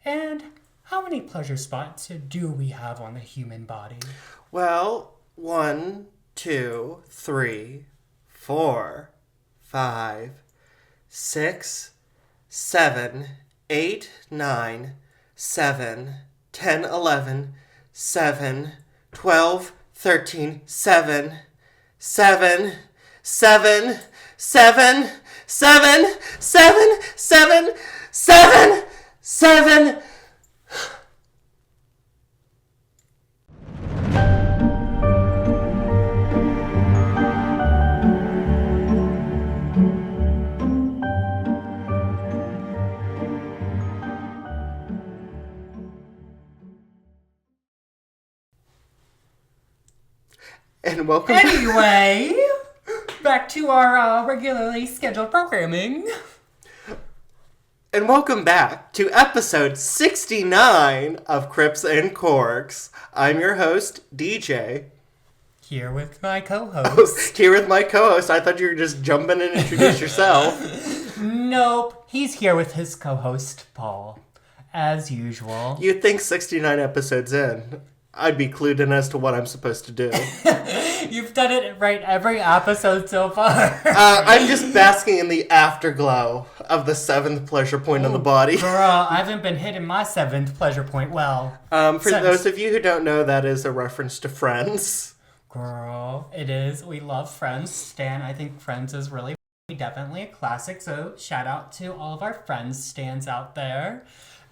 And how many pleasure spots do we have on the human body? Well, 1, 2, 3, 4, 5, 6, 7, 8, 9, 7, 10, 11, 7, 12, 13, 7, 7, 7, 7, 7, 7, 7, 7, 7. And welcome Anyway, back to our regularly scheduled programming. And welcome back to episode 69 of Crips and Corks. I'm your host, DJ. Here with my co-host. Here with my co-host. I thought you were just jumping in and introduce yourself. Nope. He's here with his co-host, Paul. As usual. You'd think 69 episodes in, I'd be clued in as to what I'm supposed to do. You've done it right every episode so far. I'm just basking in the afterglow of the 7th pleasure point of the body. Girl, I haven't been hitting my 7th pleasure point well. For those of you who don't know, that is a reference to Friends. Girl, it is. We love Friends. Stan, I think Friends is really definitely a classic. So shout out to all of our Friends Stans out there.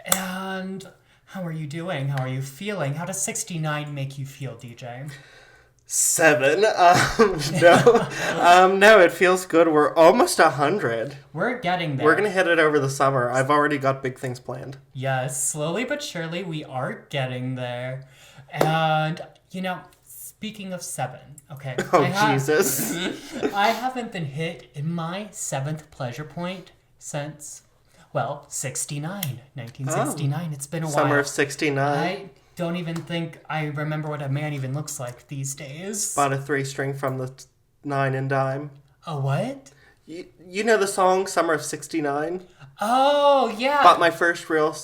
And how are you doing? How are you feeling? How does 69 make you feel, DJ? 7. No, it feels good. We're almost 100. We're getting there. We're going to hit it over the summer. I've already got big things planned. Yes, slowly but surely we are getting there. And, speaking of 7, okay. Jesus. I haven't been hit in my 7th pleasure point since, 69. 1969. It's been a while. Summer of 69. I don't even think I remember what a man even looks like these days. Bought a 3-string from the 9 and dime. A what? You know the song Summer of 69? Oh, yeah. Bought my first real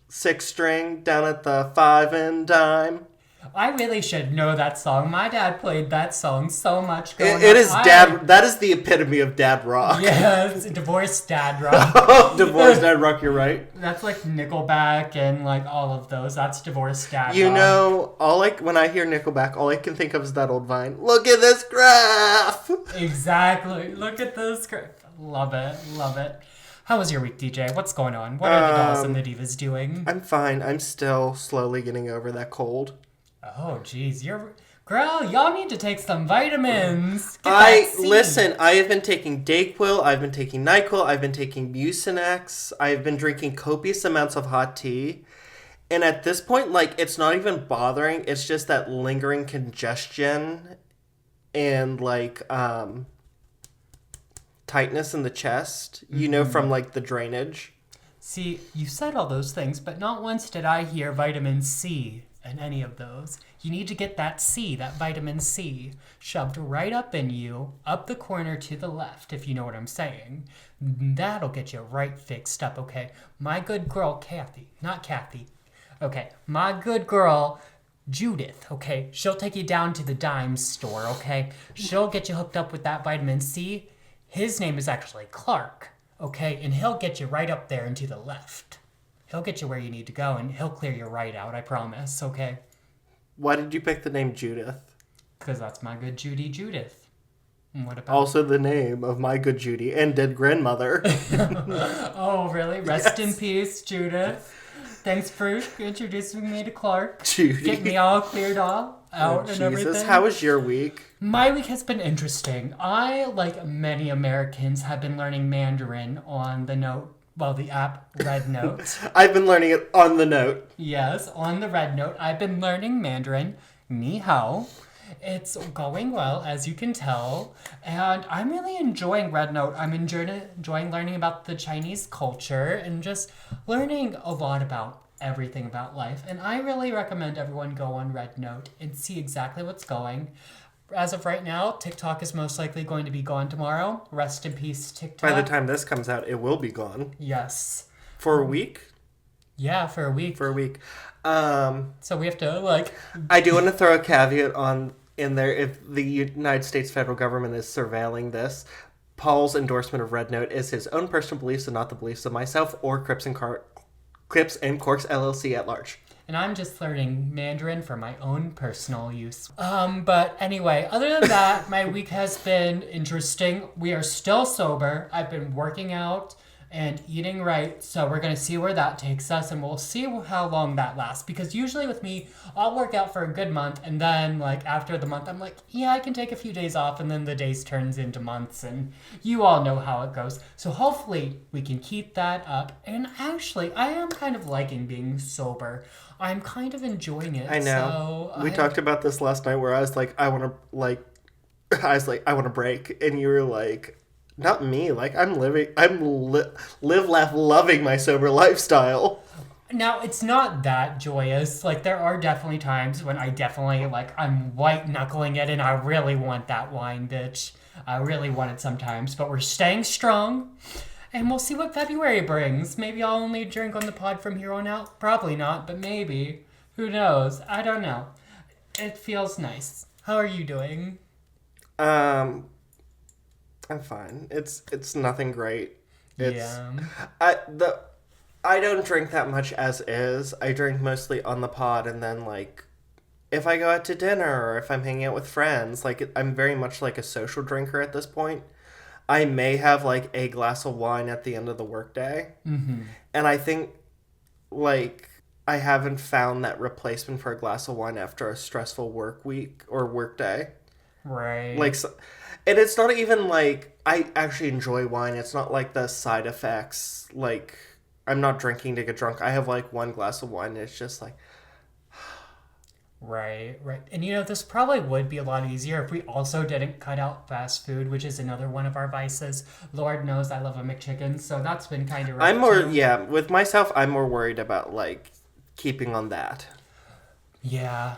6-string down at the 5 and dime. I really should know that song. My dad played that song so much growing up. It is dad. That is the epitome of dad rock. Yes, divorced dad rock. Divorced dad rock, you're right. That's like Nickelback and like all of those. That's divorced dad rock. You know, when I hear Nickelback, all I can think of is that old Vine. Look at this graph! Exactly. Look at this graph. Love it. Love it. How was your week, DJ? What's going on? What are the dolls and the divas doing? I'm fine. I'm still slowly getting over that cold. Oh, geez. Girl, y'all need to take some vitamins. Listen, I have been taking Dayquil, I've been taking NyQuil, I've been taking Mucinex, I've been drinking copious amounts of hot tea. And at this point, it's not even bothering. It's just that lingering congestion and, tightness in the chest, from, the drainage. See, you said all those things, but not once did I hear vitamin C in any of those. You need to get that C, that vitamin C, shoved right up in you, up the corner to the left, if you know what I'm saying. That'll get you right fixed up, okay? My good girl, my good girl, Judith, okay? She'll take you down to the dime store, okay? She'll get you hooked up with that vitamin C. His name is actually Clark, okay? And he'll get you right up there and to the left. He'll get you where you need to go, and he'll clear you right out, I promise, okay? Why did you pick the name Judith? Because that's my good Judy Judith. And what about... Also the name of my good Judy and dead grandmother. Oh, really? Rest in peace, Judith. Thanks for introducing me to Clark. Judy. Get me all cleared out and everything. How was your week? My week has been interesting. I, like many Americans, have been learning Mandarin on the app Red Note. I've been learning it on the Note. Yes, on the Red Note. I've been learning Mandarin. Ni hao. It's going well, as you can tell. And I'm really enjoying Red Note. I'm enjoying learning about the Chinese culture and just learning a lot about everything about life. And I really recommend everyone go on Red Note and see exactly what's going. As of right now, TikTok is most likely going to be gone tomorrow. Rest in peace, TikTok. By the time this comes out, it will be gone. Yes. For a week? Yeah, for a week. For a week. So we have to, like... I do want to throw a caveat in there. If the United States federal government is surveilling this, Paul's endorsement of Red Note is his own personal beliefs and not the beliefs of myself or Crips and Corks LLC at large. And I'm just learning Mandarin for my own personal use. But anyway, other than that, my week has been interesting. We are still sober. I've been working out and eating right, so we're going to see where that takes us, and we'll see how long that lasts. Because usually with me, I'll work out for a good month, and then, like, after the month, I'm like, yeah, I can take a few days off, and then the days turns into months, and you all know how it goes. So hopefully we can keep that up. And actually, I am kind of liking being sober. I'm kind of enjoying it. I know. So we talked about this last night where I was like, I want to break. And you were like, not me. Like, live, laugh, loving my sober lifestyle. Now, it's not that joyous. Like, there are definitely times when I definitely, like, I'm white-knuckling it and I really want that wine, bitch. I really want it sometimes. But we're staying strong. And we'll see what February brings. Maybe I'll only drink on the pod from here on out. Probably not, but maybe. Who knows? I don't know. It feels nice. How are you doing? I'm fine. It's nothing great. Yeah. I don't drink that much as is. I drink mostly on the pod, and then like if I go out to dinner or if I'm hanging out with friends, like I'm very much like a social drinker at this point. I may have, like, a glass of wine at the end of the workday. Mm-hmm. And I think, like, I haven't found that replacement for a glass of wine after a stressful work week or work day. Right. Like, and it's not even, like, I actually enjoy wine. It's not, like, the side effects. Like, I'm not drinking to get drunk. I have, like, one glass of wine and it's just, like... Right. And you know, this probably would be a lot easier if we also didn't cut out fast food, which is another one of our vices. Lord knows I love a McChicken, so that's been kind of rough. With myself, I'm more worried about, like, keeping on that. Yeah.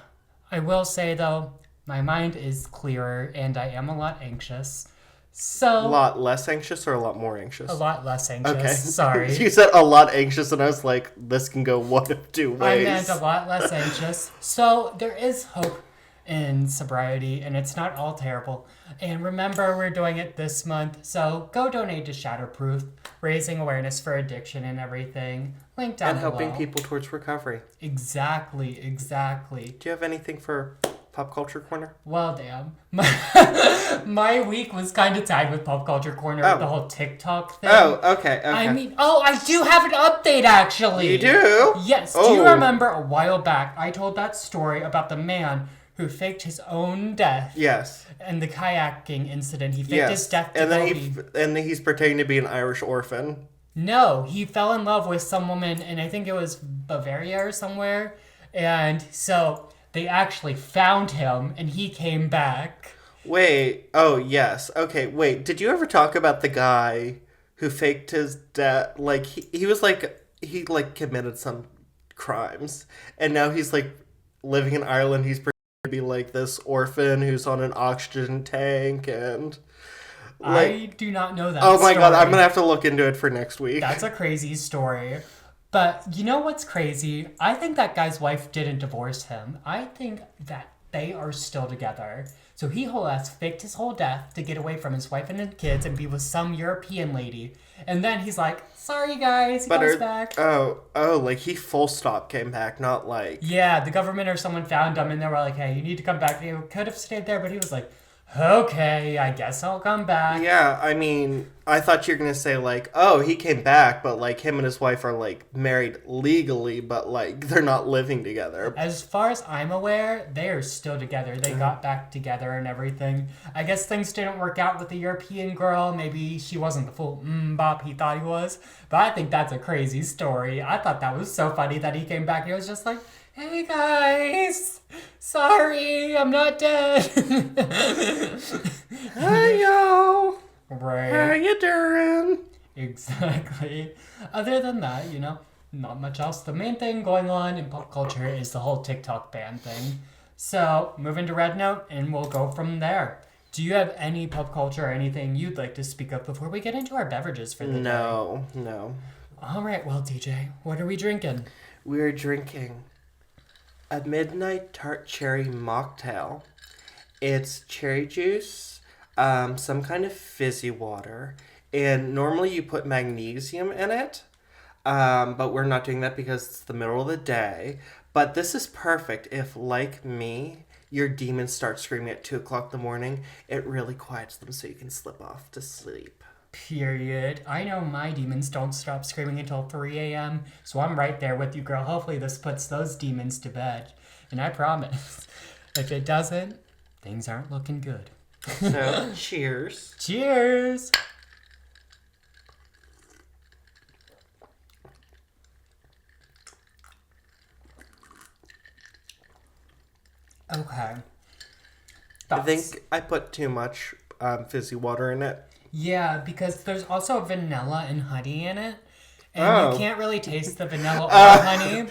I will say, though, my mind is clearer and I am a lot anxious. So a lot less anxious or a lot more anxious? A lot less anxious. Okay. Sorry. You said a lot anxious, and I was like, this can go one of two ways. I meant a lot less anxious. So there is hope in sobriety, and it's not all terrible. And remember, we're doing it this month, so go donate to Shatterproof, raising awareness for addiction and everything. Link down below. And helping people towards recovery. Exactly. Do you have anything for Pop Culture Corner? Well, damn. My week was kind of tied with Pop Culture Corner with the whole TikTok thing. Oh, okay. I mean, I do have an update, actually. You do? Yes. Oh. Do you remember a while back I told that story about the man who faked his own death? Yes. And the kayaking incident. He faked his death to and then he's pretending to be an Irish orphan. No, he fell in love with some woman, and I think it was Bavaria or somewhere. And so... they actually found him, and he came back. Wait. Oh, yes. Okay, wait. Did you ever talk about the guy who faked his death? Like, he was like... he, like, committed some crimes. And now he's, like, living in Ireland. He's pretending to be, like, this orphan who's on an oxygen tank, and... like, I do not know that Oh, my story. God. I'm gonna have to look into it for next week. That's a crazy story. But you know what's crazy? I think that guy's wife didn't divorce him. I think that they are still together. So he whole ass faked his whole death to get away from his wife and his kids and be with some European lady. And then he's like, sorry guys, he goes back. Oh, like he full stop came back, not like... Yeah, the government or someone found him and they were like, hey, you need to come back. He could have stayed there, but he was like, okay, I guess I'll come back. Yeah, I mean, I thought you were going to say, like, oh, he came back, but, like, him and his wife are, like, married legally, but, like, they're not living together. As far as I'm aware, they are still together. They got back together and everything. I guess things didn't work out with the European girl. Maybe she wasn't the full bop he thought he was. But I think that's a crazy story. I thought that was so funny that he came back and he was just like, hey guys, sorry, I'm not dead. Hey yo, right? How you doing? Exactly. Other than that, you know, not much else. The main thing going on in pop culture is the whole TikTok ban thing. So move into Red Note, and we'll go from there. Do you have any pop culture or anything you'd like to speak of before we get into our beverages for the day? No. All right, well, DJ, what are we drinking? We're drinking a midnight tart cherry mocktail. It's cherry juice, some kind of fizzy water, and normally you put magnesium in it, but we're not doing that because it's the middle of the day. But this is perfect if, like me, your demons start screaming at 2 o'clock in the morning. It really quiets them so you can slip off to sleep. Period. I know my demons don't stop screaming until 3 a.m., so I'm right there with you, girl. Hopefully this puts those demons to bed. And I promise, if it doesn't, things aren't looking good. So, cheers. Cheers! Okay. I think I put too much fizzy water in it. Yeah, because there's also vanilla and honey in it. And you can't really taste the vanilla or honey.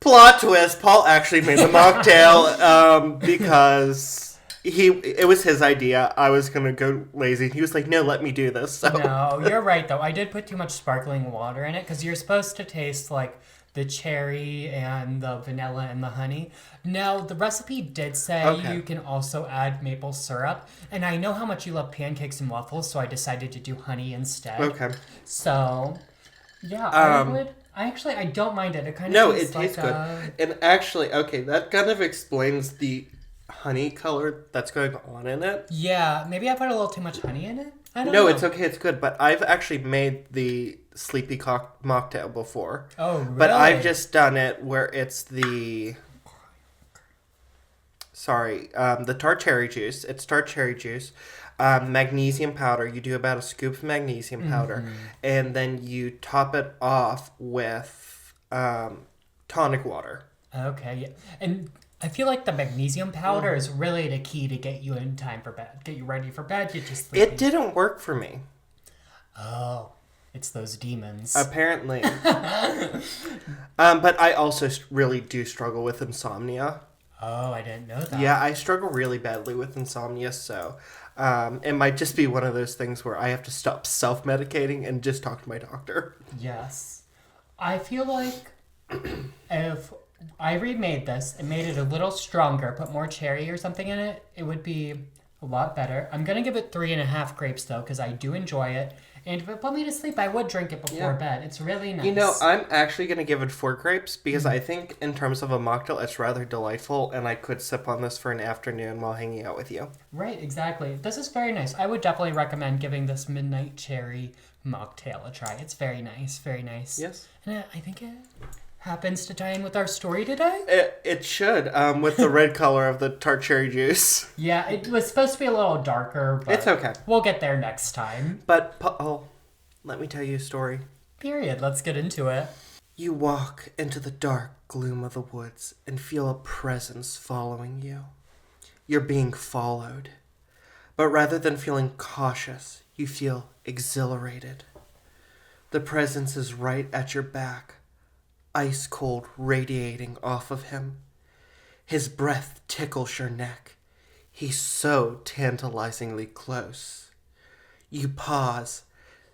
Plot twist, Paul actually made the mocktail because it was his idea. I was going to go lazy. He was like, no, let me do this. So. No, you're right, though. I did put too much sparkling water in it because you're supposed to taste, like, the cherry and the vanilla and the honey. Now, the recipe did say you can also add maple syrup. And I know how much you love pancakes and waffles, so I decided to do honey instead. Okay. So, yeah, I don't mind it. It kind of tastes tastes good. And actually, that kind of explains the honey color that's going on in it. Yeah, maybe I put a little too much honey in it? I don't know. No, it's okay. It's good. But I've actually made the sleepy mocktail before. Oh, really? But I've just done it where it's the tart cherry juice. It's tart cherry juice. Magnesium powder. You do about a scoop of magnesium powder. And then you top it off with tonic water. Okay, yeah. And I feel like the magnesium powder is really the key to get you in time for bed. Get you ready for bed, get you sleepy. It didn't work for me. Oh, it's those demons. Apparently. But I also really do struggle with insomnia. Oh, I didn't know that. Yeah, I struggle really badly with insomnia, so it might just be one of those things where I have to stop self-medicating and just talk to my doctor. Yes. I feel like if I remade this and made it a little stronger, put more cherry or something in it, it would be a lot better. I'm going to give it 3.5 grapes, though, because I do enjoy it. And if it put me to sleep, I would drink it before bed. It's really nice. You know, I'm actually going to give it 4 grapes because I think in terms of a mocktail, it's rather delightful, and I could sip on this for an afternoon while hanging out with you. Right, exactly. This is very nice. I would definitely recommend giving this Midnight Cherry mocktail a try. It's very nice, very nice. Yes. And I think it happens to tie in with our story today. It should, with the red color of the tart cherry juice. Yeah, it was supposed to be a little darker, but it's okay. We'll get there next time. But, let me tell you a story. Period. Let's get into it. You walk into the dark gloom of the woods and feel a presence following you. You're being followed. But rather than feeling cautious, you feel exhilarated. The presence is right at your back, ice cold radiating off of him. His breath tickles your neck. He's so tantalizingly close. You pause,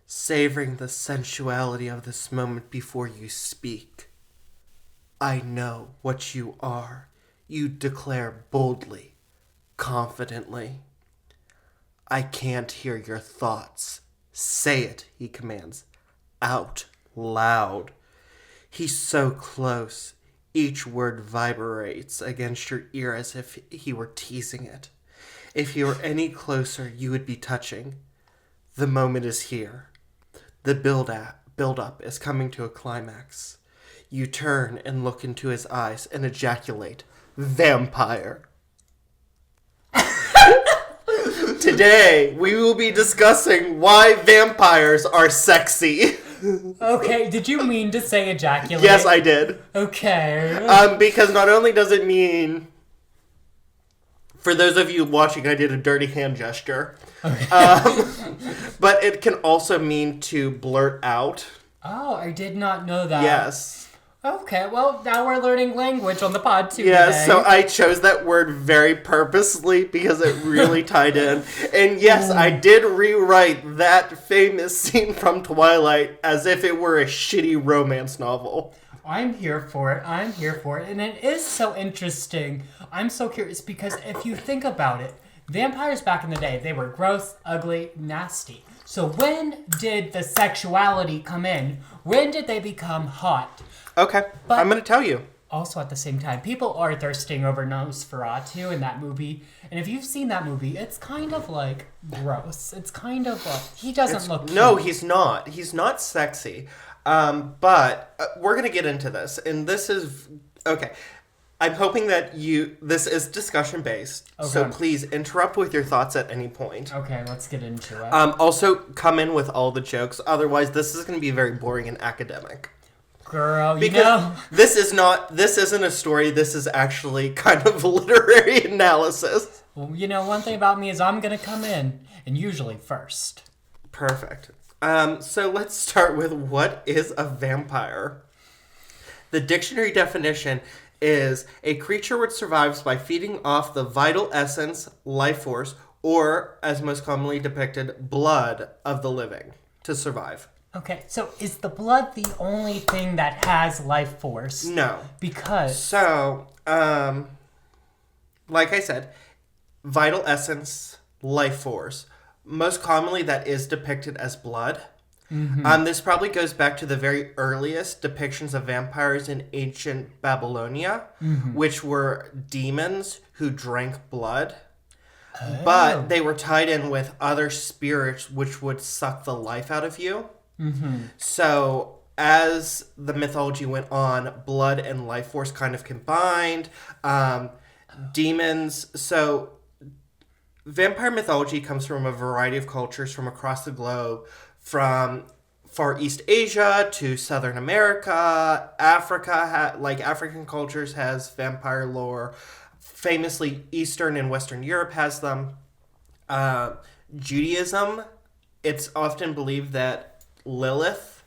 savoring the sensuality of this moment before you speak. I know what you are, you declare boldly, confidently. I can't hear your thoughts. Say it, he commands, out loud. He's so close. Each word vibrates against your ear as if he were teasing it. If he were any closer, you would be touching. The moment is here. The build-up is coming to a climax. You turn and look into his eyes and ejaculate, vampire. Today, we will be discussing why vampires are sexy. Okay, did you mean to say ejaculate? Yes, I did. Okay. Because not only does it mean, for those of you watching, I did a dirty hand gesture. Okay. But it can also mean to blurt out. Oh, I did not know that. Yes. Okay, well, now we're learning language on the pod too Yeah, today. so I chose that word very purposely because it really tied in. And yes, I did rewrite that famous scene from Twilight as if it were a shitty romance novel. I'm here for it. I'm here for it. And it is so interesting. I'm so curious because if you think about it, vampires back in the day, they were gross, ugly, nasty. So when did the sexuality come in? When did they become hot? Okay, But- I'm going to tell you. Also, at the same time, people are thirsting over Nosferatu in that movie. And if you've seen that movie, it's kind of like gross. It's kind of like, he doesn't look cute. No, he's not. He's not sexy. But we're going to get into this. And this is... Okay. I'm hoping that this is discussion based. Okay. So please interrupt with your thoughts at any point. Okay, let's get into it. Also, come in with all the jokes. Otherwise, this is going to be very boring and academic. Girl, you Because know... this isn't a story. This is actually kind of literary analysis. Well, you know, one thing about me is I'm going to come in, and usually first. Perfect. So let's start with what is a vampire? The dictionary definition is a creature which survives by feeding off the vital essence, life force, or, as most commonly depicted, blood of the living to survive. Okay, so is the blood the only thing that has life force? No. Because... So, like I said, vital essence, life force. Most commonly, that is depicted as blood. Mm-hmm. This probably goes back to the very earliest depictions of vampires in ancient Babylonia, which were demons who drank blood. Oh. But they were tied in with other spirits which would suck the life out of you. Mm-hmm. So as the mythology went on, blood and life force kind of combined. Demons. So vampire mythology comes from a variety of cultures from across the globe, from Far East Asia to Southern America. Africa, African cultures has vampire lore. Famously, Eastern and Western Europe has them. Judaism, it's often believed that Lilith,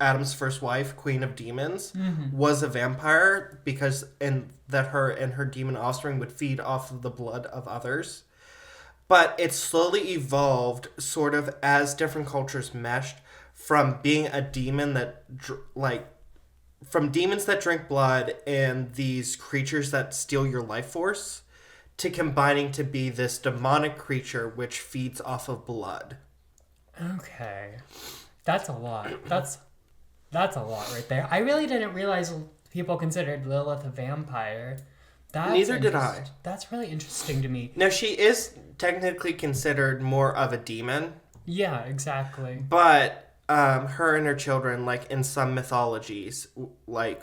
Adam's first wife, queen of demons, was a vampire because that her and her demon offspring would feed off of the blood of others. But it slowly evolved sort of as different cultures meshed from being a demon that, from demons that drink blood and these creatures that steal your life force to combining to be this demonic creature which feeds off of blood. Okay. That's a lot. That's a lot right there. I really didn't realize people considered Lilith a vampire. Neither did I. That's really interesting to me. Now, she is technically considered more of a demon. Yeah, exactly. But her and her children, in some mythologies,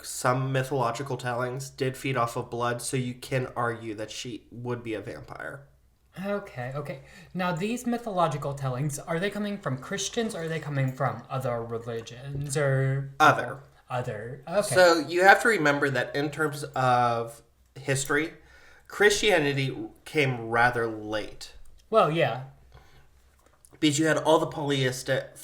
some mythological tellings, did feed off of blood, so you can argue that she would be a vampire. Okay. Now, these mythological tellings, are they coming from Christians or are they coming from other religions or... Other. Okay. So you have to remember that in terms of history, Christianity came rather late. Well, yeah. Because you had all the polytheistic,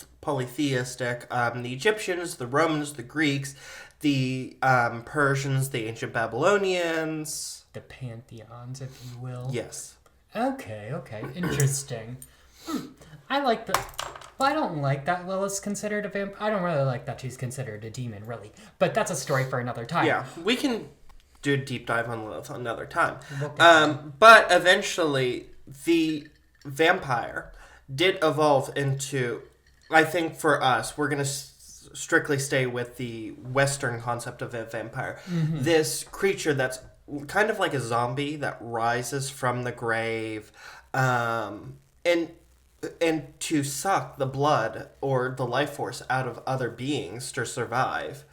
the Egyptians, the Romans, the Greeks, the Persians, the ancient Babylonians. The pantheons, if you will. Yes. Okay. Interesting. I like the... Well, I don't like that Lilith's considered a vampire. I don't really like that she's considered a demon, really. But that's a story for another time. Yeah, we can do a deep dive on Lilith another time. But eventually, the vampire did evolve into... I think for us, we're going to strictly stay with the Western concept of a vampire. Mm-hmm. This creature that's kind of like a zombie that rises from the grave, and to suck the blood or the life force out of other beings to survive.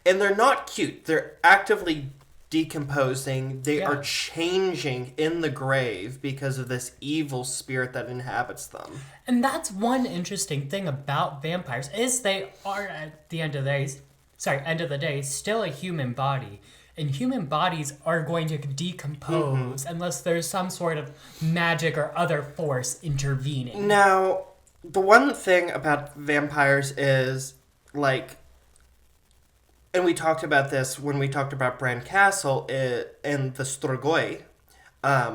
And they're not cute. They're actively decomposing. They are changing in the grave because of this evil spirit that inhabits them. And that's one interesting thing about vampires is they are at the end of the day still a human body. And human bodies are going to decompose unless there's some sort of magic or other force intervening. Now, the one thing about vampires is, and we talked about this when we talked about Bran Castle and the Strigoi,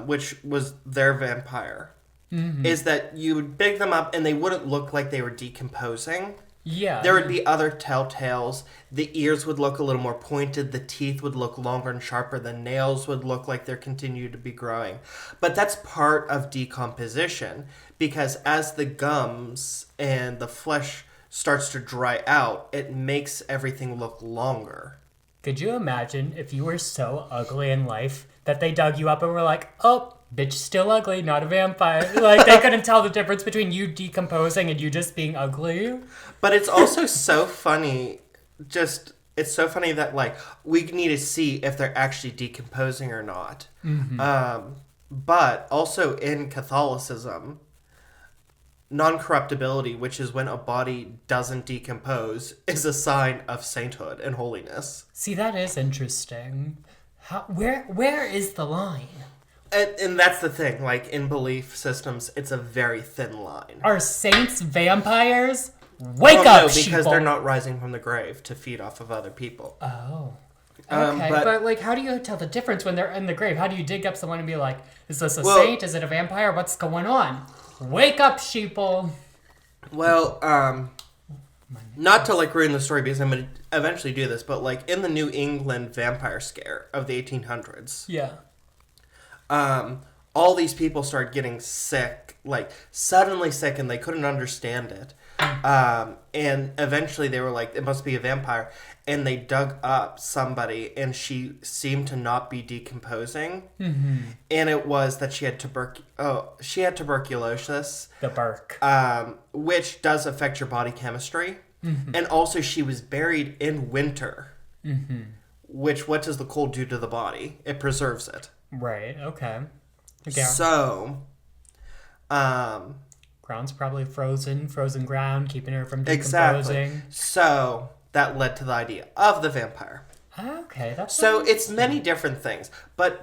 which was their vampire, is that you would big them up and they wouldn't look like they were decomposing. Yeah. There would be other telltales. The ears would look a little more pointed. The teeth would look longer and sharper. The nails would look like they're continued to be growing. But that's part of decomposition, because as the gums and the flesh starts to dry out, it makes everything look longer. Could you imagine if you were so ugly in life that they dug you up and were like, oh, bitch, still ugly, not a vampire. Like, they couldn't tell the difference between you decomposing and you just being ugly. But it's also so funny, it's so funny that, like, we need to see if they're actually decomposing or not. But also in Catholicism, non-corruptibility, which is when a body doesn't decompose, is a sign of sainthood and holiness. See, that is interesting. Where is the line? And that's the thing, like, in belief systems, it's a very thin line. Are saints vampires? Wake up, no, because sheeple. they're not rising from the grave to feed off of other people. Oh. Okay, but like, how do you tell the difference when they're in the grave? How do you dig up someone and be like, is this a saint? Is it a vampire? What's going on? Wake up, sheeple. Well, not to, like, ruin the story, because I'm going to eventually do this, but, like, in the New England vampire scare of the 1800s... Yeah. All these people started getting sick, like, suddenly sick, and they couldn't understand it. And eventually they were like, it must be a vampire. And they dug up somebody, and she seemed to not be decomposing. And it was that she had tuberculosis. The bark. Which does affect your body chemistry. And also she was buried in winter. Which, what does the cold do to the body? It preserves it. Right, okay. So, ground's probably frozen ground, keeping her from decomposing. Exactly. So, that led to the idea of the vampire. Okay, that's... So, it's many different things, but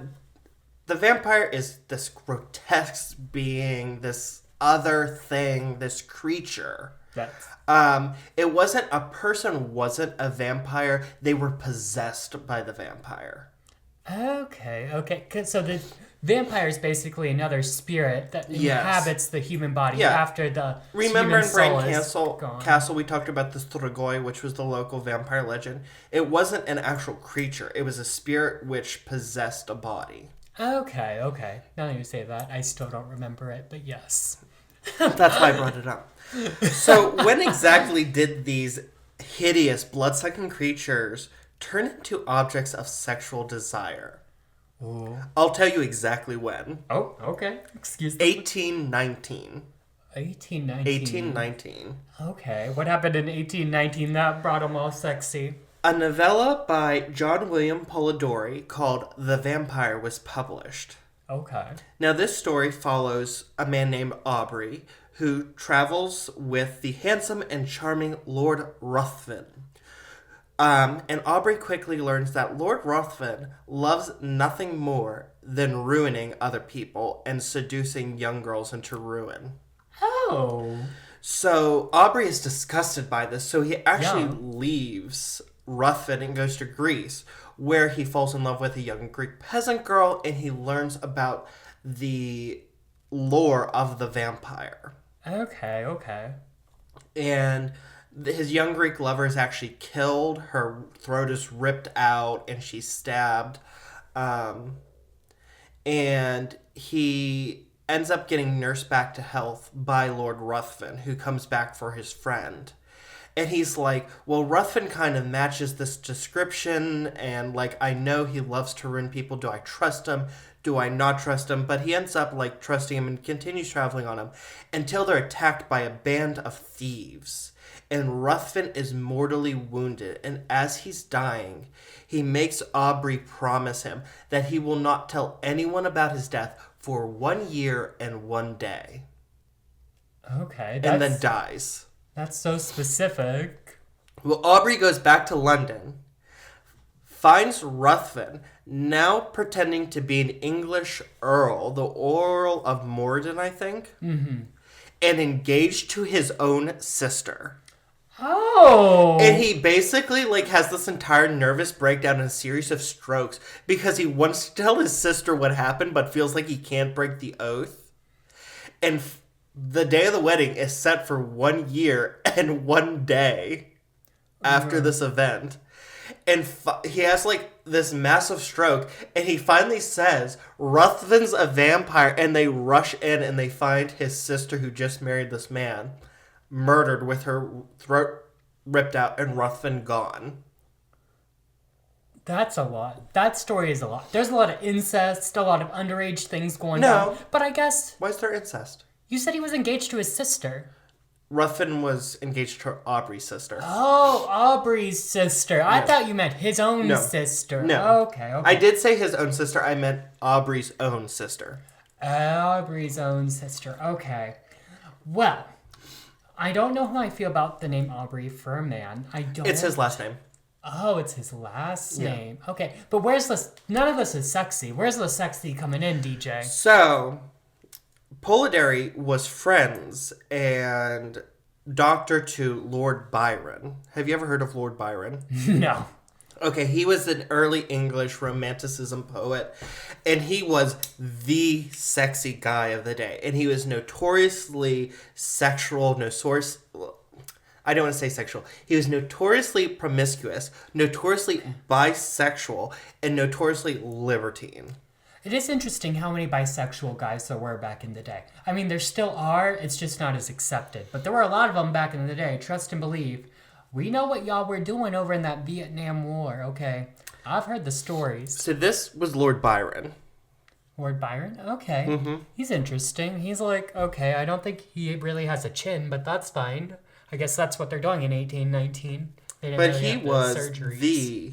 the vampire is this grotesque being, this other thing, this creature. It wasn't, a person wasn't a vampire, they were possessed by the vampire. Okay. So the vampire is basically another spirit that inhabits the human body after the Remember human in Bran soul Castle, we talked about the Strigoi, which was the local vampire legend. It wasn't an actual creature. It was a spirit which possessed a body. Okay. Now that you say that, I still don't remember it, but yes. That's why I brought it up. So when exactly did these hideous, blood-sucking creatures turn into objects of sexual desire? Ooh. I'll tell you exactly when. Oh, okay. Excuse me. 1819. 1819. Okay. What happened in 1819 that brought them all sexy? A novella by John William Polidori called The Vampire was published. Okay. Now, this story follows a man named Aubrey who travels with the handsome and charming Lord Ruthven. And Aubrey quickly learns that Lord Ruthven loves nothing more than ruining other people and seducing young girls into ruin. Oh. So Aubrey is disgusted by this, so he actually leaves Ruthven and goes to Greece, where he falls in love with a young Greek peasant girl, and he learns about the lore of the vampire. Okay. And his young Greek lover is actually killed. Her throat is ripped out, and she's stabbed. And he ends up getting nursed back to health by Lord Ruthven, who comes back for his friend. And he's like, well, Ruthven kind of matches this description, and, like, I know he loves to ruin people. Do I trust him? Do I not trust him? But he ends up, like, trusting him and continues traveling on him until they're attacked by a band of thieves. And Ruthven is mortally wounded, and as he's dying, he makes Aubrey promise him that he will not tell anyone about his death for 1 year and 1 day. Okay. And then dies. That's so specific. Well, Aubrey goes back to London, finds Ruthven, now pretending to be an English earl, the Earl of Morden, I think, and engaged to his own sister. Oh. And he basically like has this entire nervous breakdown and a series of strokes because he wants to tell his sister what happened but feels like he can't break the oath. And the day of the wedding is set for 1 year and 1 day after this event. And he has like this massive stroke, and he finally says, Ruthven's a vampire, and they rush in and they find his sister who just married this man murdered with her throat ripped out and Ruthven gone. That's a lot. That story is a lot. There's a lot of incest, a lot of underage things going on. But I guess... Why is there incest? You said he was engaged to his sister. Ruthven was engaged to Aubrey's sister. Oh, Aubrey's sister. I thought you meant his own sister. No. Okay. I did say his own sister. I meant Aubrey's own sister. Aubrey's own sister. Okay. Well, I don't know how I feel about the name Aubrey for a man. I don't. It's his last name. Oh, it's his last name. Okay. But where's this? None of this is sexy. Where's the sexy coming in, DJ? So... Polidori was friends and doctor to Lord Byron. Have you ever heard of Lord Byron? No. Okay, he was an early English romanticism poet, and he was the sexy guy of the day. And he was notoriously sexual, I don't want to say sexual. He was notoriously promiscuous, notoriously bisexual, and notoriously libertine. It is interesting how many bisexual guys there were back in the day. I mean, there still are, it's just not as accepted. But there were a lot of them back in the day, trust and believe. We know what y'all were doing over in that Vietnam War, okay? I've heard the stories. So this was Lord Byron. Lord Byron? Okay. Mm-hmm. He's interesting. He's like, okay, I don't think he really has a chin, but that's fine. I guess that's what they're doing in 1819. But he was the,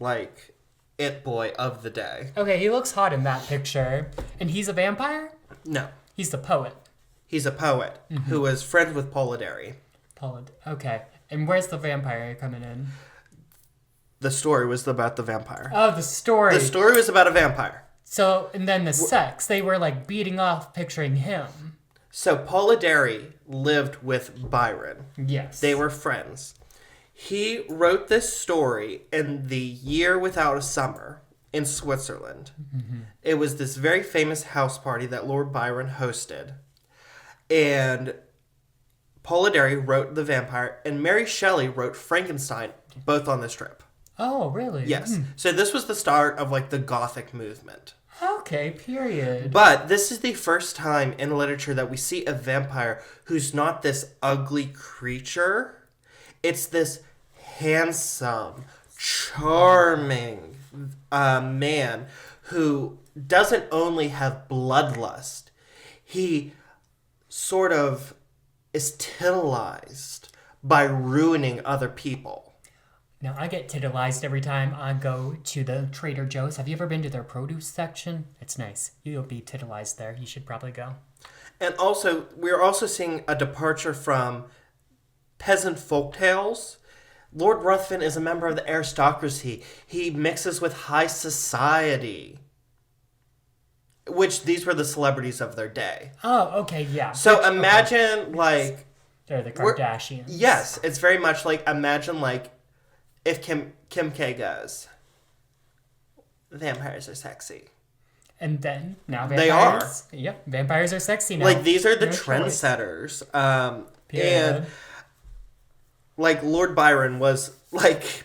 like... it boy of the day. Okay, he looks hot in that picture. And he's a vampire? No. He's the poet. He's a poet who was friends with Polidori. Okay. And where's the vampire coming in? The story was about the vampire. Oh, the story. The story was about a vampire. So, and then the sex. They were like beating off picturing him. So Polidori lived with Byron. Yes. They were friends. He wrote this story in the year without a summer in Switzerland. Mm-hmm. It was this very famous house party that Lord Byron hosted. And Polidori wrote The Vampire, and Mary Shelley wrote Frankenstein, both on this trip. Oh, really? Yes. So this was the start of like the Gothic movement. Okay, period. But this is the first time in literature that we see a vampire who's not this ugly creature. It's this handsome, charming man who doesn't only have bloodlust. He sort of is titillized by ruining other people. Now, I get titillized every time I go to the Trader Joe's. Have you ever been to their produce section? It's nice. You'll be titillized there. You should probably go. And also, we're also seeing a departure from peasant folktales. Lord Ruthven is a member of the aristocracy. He mixes with high society, which these were the celebrities of their day. Oh, okay, yeah. So imagine, like... They're the Kardashians. Yes, it's very much like, imagine, like, if Kim K goes, vampires are sexy. And then, now vampires... They are. Yep, vampires are sexy now. Like, these are the trendsetters. And... like, Lord Byron was, like,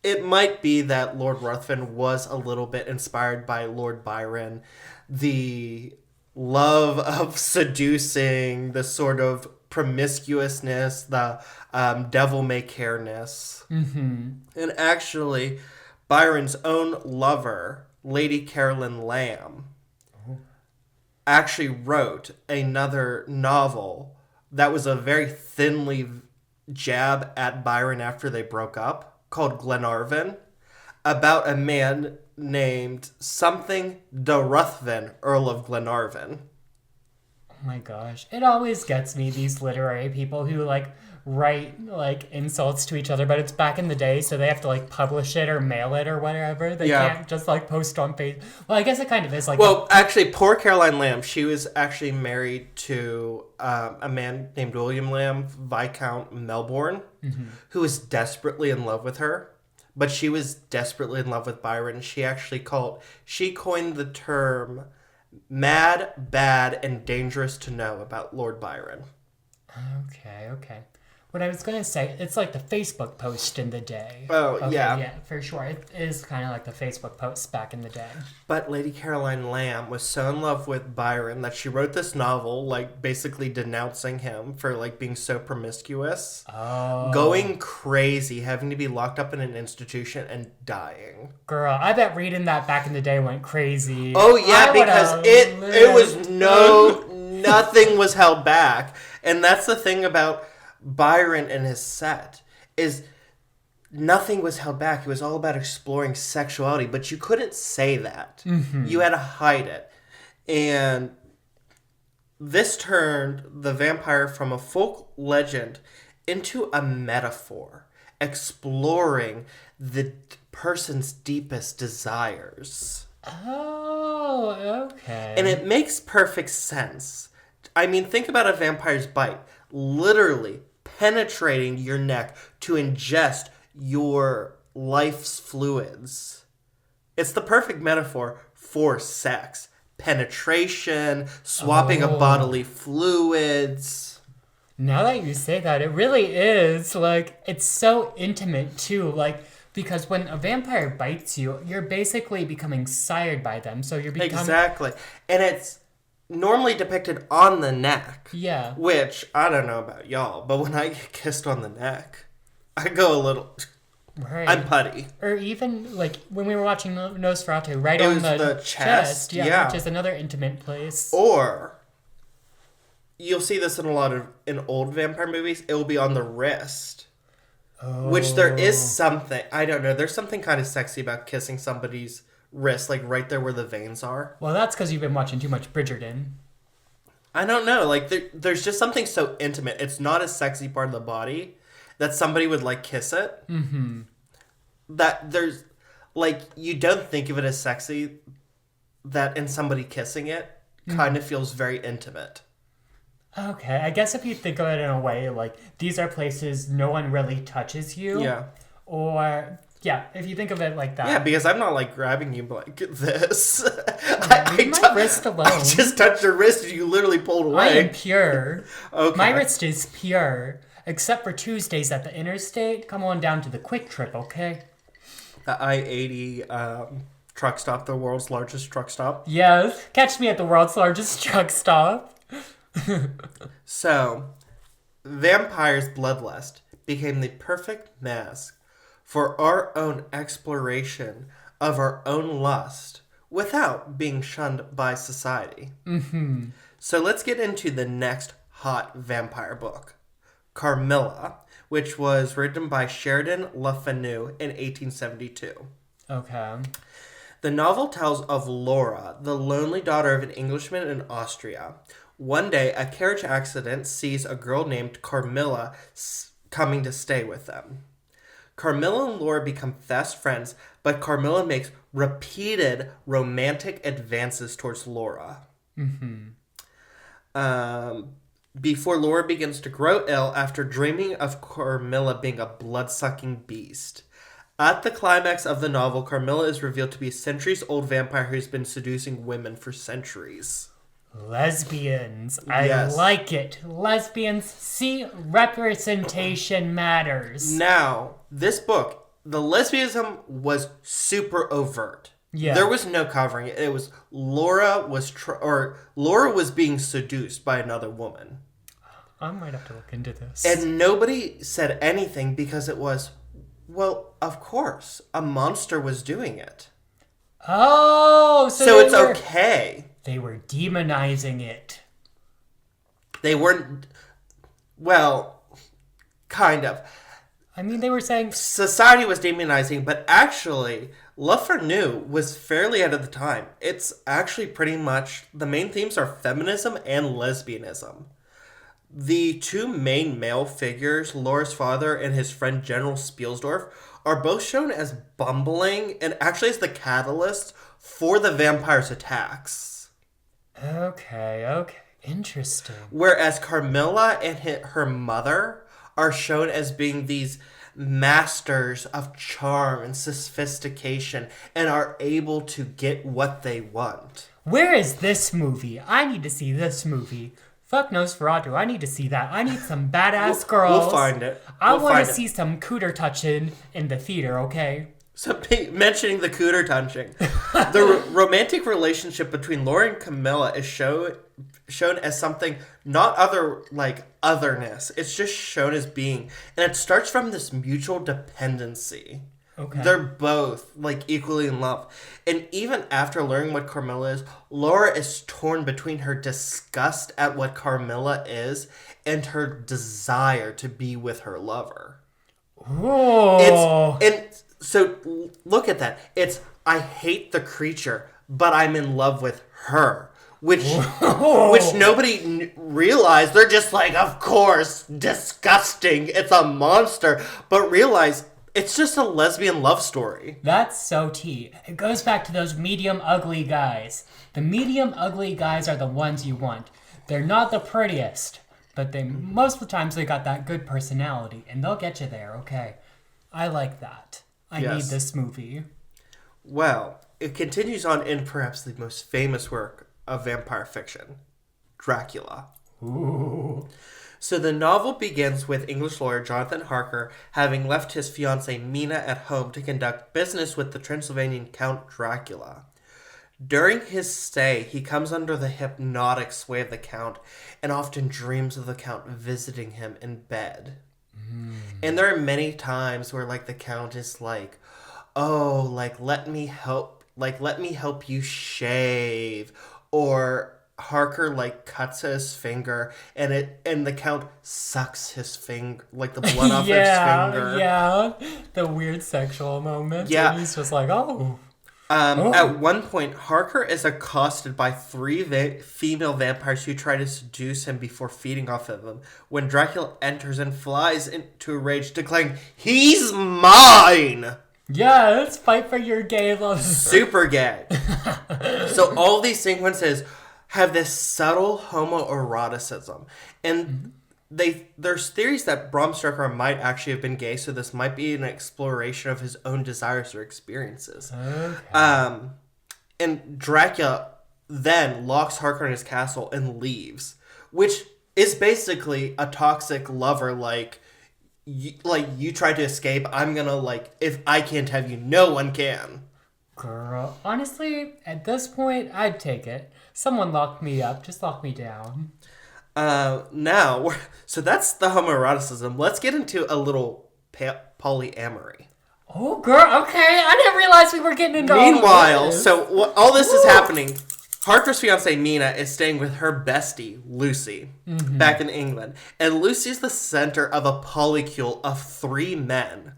it might be that Lord Ruthven was a little bit inspired by Lord Byron. The love of seducing, the sort of promiscuousness, the devil-may-care-ness. Mm-hmm. And actually, Byron's own lover, Lady Caroline Lamb, actually wrote another novel that was a very thinly jab at Byron after they broke up, called Glenarvan, about a man named something de Ruthven, Earl of Glenarvan. Oh my gosh. It always gets me, these literary people who, like, write like insults to each other, but it's back in the day, so they have to like publish it or mail it or whatever. They can't just like post on Facebook. Well, I guess it kind of is like. Well, actually, poor Caroline Lamb. She was actually married to a man named William Lamb, Viscount Melbourne, who was desperately in love with her. But she was desperately in love with Byron. She coined the term mad, bad, and dangerous to know about Lord Byron. Okay. What I was going to say, it's like the Facebook post in the day. Oh, okay, yeah. Yeah, for sure. It is kind of like the Facebook posts back in the day. But Lady Caroline Lamb was so in love with Byron that she wrote this novel, like, basically denouncing him for, like, being so promiscuous. Oh. Going crazy, having to be locked up in an institution and dying. Girl, I bet reading that back in the day went crazy. Oh, yeah, because it was nothing was held back. And that's the thing about Byron and his set, is nothing was held back. It was all about exploring sexuality, but you couldn't say that. You had to hide it. And this turned the vampire from a folk legend into a metaphor, exploring the person's deepest desires. Oh, okay. And it makes perfect sense. I mean, think about a vampire's bite. Literally penetrating your neck to ingest your life's fluids. It's the perfect metaphor for sex. Penetration, swapping of bodily fluids. Now that you say that, it really is, like, it's so intimate, too, like, because when a vampire bites you, you're basically becoming sired by them, so you're becoming... Exactly. And it's normally depicted on the neck. Yeah. Which, I don't know about y'all, but when I get kissed on the neck, I go a little... Right. I'm putty. Or even, like, when we were watching Nosferatu, right It on was the chest. Yeah, which is another intimate place. Or, you'll see this in a lot of in old vampire movies, it will be on the wrist. Oh. Which there is something, I don't know, there's something kind of sexy about kissing somebody's wrist, like right there where the veins are. Well, that's because you've been watching too much Bridgerton. I don't know, like there's just something so intimate. It's not a sexy part of the body that somebody would like kiss it. That there's like, you don't think of it as sexy, that in somebody kissing it kind of feels very intimate. Okay, I guess if you think of it in a way, like, these are places no one really touches you. Yeah. Or, yeah, if you think of it like that. Yeah, because I'm not, like, grabbing you like this. My wrist alone. I just touched your wrist and you literally pulled away. I am pure. Okay. My wrist is pure. Except for Tuesdays at the interstate. Come on down to the Quick Trip, okay? The I-80 truck stop, the world's largest truck stop. Yes. Catch me at the world's largest truck stop. So, vampire's bloodlust became the perfect mask for our own exploration of our own lust without being shunned by society. So let's get into the next hot vampire book, Carmilla, which was written by Sheridan Le Fanu in 1872. Okay. The novel tells of Laura, the lonely daughter of an Englishman in Austria. One day, a carriage accident sees a girl named Carmilla coming to stay with them. Carmilla and Laura become fast friends, but Carmilla makes repeated romantic advances towards Laura. Before Laura begins to grow ill after dreaming of Carmilla being a blood-sucking beast. At the climax of the novel, Carmilla is revealed to be a centuries-old vampire who's been seducing women for centuries. Lesbians. I like it. Lesbians. See, representation matters. Now, this book, the lesbianism was super overt. Yeah. There was no covering it. It was Laura was being seduced by another woman. I might have to look into this. And nobody said anything because it was, well, of course, a monster was doing it. Oh, so it's okay. They were demonizing it. They weren't, well, kind of. I mean, they were saying... Society was demonizing, but actually, Le Fanu was fairly ahead of the time. It's actually pretty much, the main themes are feminism and lesbianism. The two main male figures, Laura's father and his friend General Spielsdorf, are both shown as bumbling and actually as the catalyst for the vampire's attacks. Okay. Interesting. Whereas Carmilla and her mother are shown as being these masters of charm and sophistication and are able to get what they want. Where is this movie? I need to see this movie. Fuck Nosferatu, I need to see that. I need some badass girls. We'll find it. I want to see some cooter touching in the theater, okay? So, mentioning the cooter touching, the romantic relationship between Laura and Carmilla is shown as something not otherness. It's just shown as being, and it starts from this mutual dependency. Okay. They're both equally in love, and even after learning what Carmilla is, Laura is torn between her disgust at what Carmilla is and her desire to be with her lover. Oh. So look at that. It's, I hate the creature, but I'm in love with her. Which nobody realized. They're just like, of course, disgusting. It's a monster. But realize, it's just a lesbian love story. That's so tea. It goes back to those medium ugly guys. The medium ugly guys are the ones you want. They're not the prettiest, but most of the times they got that good personality, and they'll get you there, okay? I like that. I need this movie. Well, it continues on in perhaps the most famous work of vampire fiction, Dracula. Ooh. So the novel begins with English lawyer Jonathan Harker having left his fiancée Mina at home to conduct business with the Transylvanian Count Dracula. During his stay, he comes under the hypnotic sway of the Count and often dreams of the Count visiting him in bed. And there are many times where the Count is like, oh, let me help you shave, or Harker cuts his finger and the Count sucks his finger, the blood off his finger. Yeah, the weird sexual moment. Yeah. And he's just like, oh. At one point, Harker is accosted by three female vampires who try to seduce him before feeding off of him, when Dracula enters and flies into a rage, declaring, "He's mine!" Yeah, let's fight for your gay love. Super gay. So all these sequences have this subtle homoeroticism, and there's theories that Bram Stoker might actually have been gay, so this might be an exploration of his own desires or experiences. Okay. And Dracula then locks Harker in his castle and leaves, which is basically a toxic lover. You tried to escape, I'm gonna if I can't have you, no one can. Girl, honestly, at this point, I'd take it. Someone lock me up, just lock me down. So that's the homoeroticism. Let's get into a little polyamory. Oh, girl, okay. I didn't realize we were getting into Meanwhile, all this. so all this is happening. Harker's fiancée Mina is staying with her bestie, Lucy, back in England. And Lucy's the center of a polycule of three men.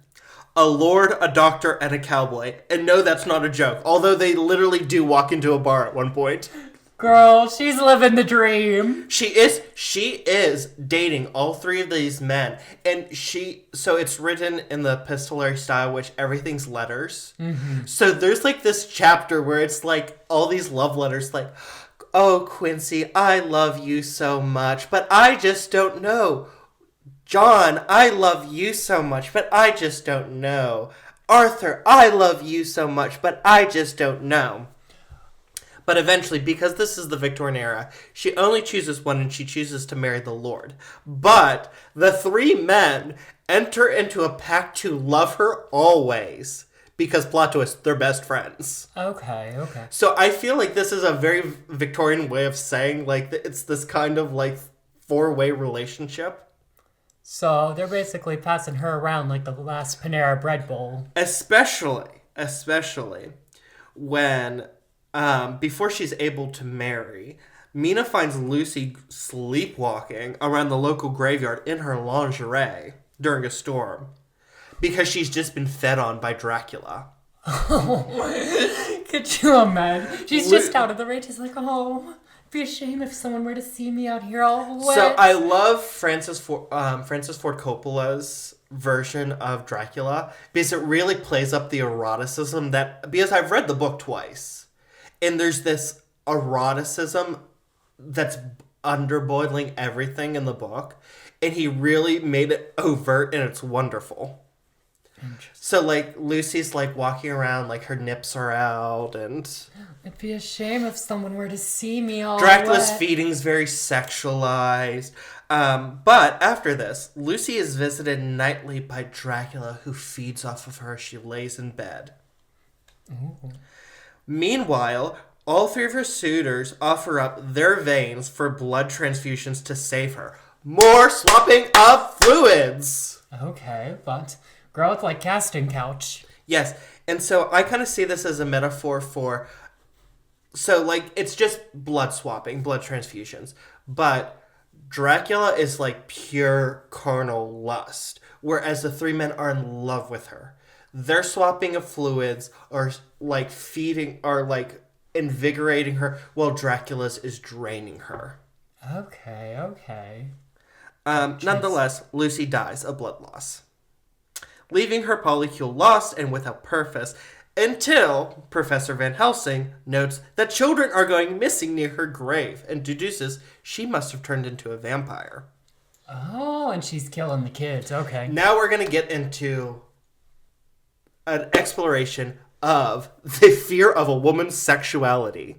A lord, a doctor, and a cowboy. And no, that's not a joke. Although they literally do walk into a bar at one point. Girl, she's living the dream. She is dating all three of these men. And so it's written in the epistolary style, which everything's letters. So there's this chapter where it's all these love letters oh, Quincy, I love you so much, but I just don't know. John, I love you so much, but I just don't know. Arthur, I love you so much, but I just don't know. But eventually, because this is the Victorian era, she only chooses one, and she chooses to marry the Lord. But the three men enter into a pact to love her always. Because, plot twist, they're best friends. Okay. So I feel this is a very Victorian way of saying, it's this kind of, four-way relationship. So they're basically passing her around like the last Panera Bread Bowl. Especially when... before she's able to marry, Mina finds Lucy sleepwalking around the local graveyard in her lingerie during a storm because she's just been fed on by Dracula. Could you imagine? She's just out of the rain. She's like, oh, Be a shame if someone were to see me out here all wet. So I love Francis Ford Coppola's version of Dracula because it really plays up the eroticism because I've read the book twice, and there's this eroticism that's underboiling everything in the book, and he really made it overt, and it's wonderful. So, like, Lucy's, like, walking around, like, her nips are out, and... It'd be a shame if someone were to see me all Dracula's wet. feeding's very sexualized. But after this, Lucy is visited nightly by Dracula, who feeds off of her as she lays in bed. Ooh. Meanwhile, all three of her suitors offer up their veins for blood transfusions to save her. More swapping of fluids! Okay, but growth like casting couch. Yes, and so I kind of see this as a metaphor for... So, like, it's just blood swapping, blood transfusions. But Dracula is, like, pure carnal lust, whereas the three men are in love with her. Their swapping of fluids are, like, invigorating her, while Dracula's is draining her. Okay. Nonetheless, Lucy dies of blood loss, leaving her polycule lost and without purpose, until Professor Van Helsing notes that children are going missing near her grave and deduces she must have turned into a vampire. Oh, and she's killing the kids. Okay. Now we're going to get into an exploration of the fear of a woman's sexuality.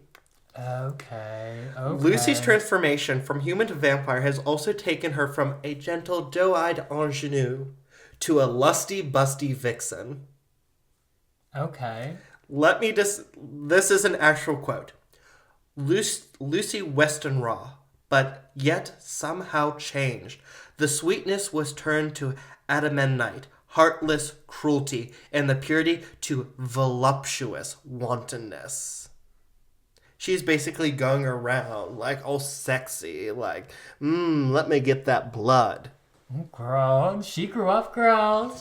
Okay. Lucy's transformation from human to vampire has also taken her from a gentle, doe-eyed ingenue to a lusty, busty vixen. Okay. This is an actual quote. Lucy Weston raw, but yet somehow changed. The sweetness was turned to adamantite, heartless cruelty, and the purity to voluptuous wantonness. She's basically going around, like, all sexy, like, let me get that blood. Oh, girl, she grew up, girl.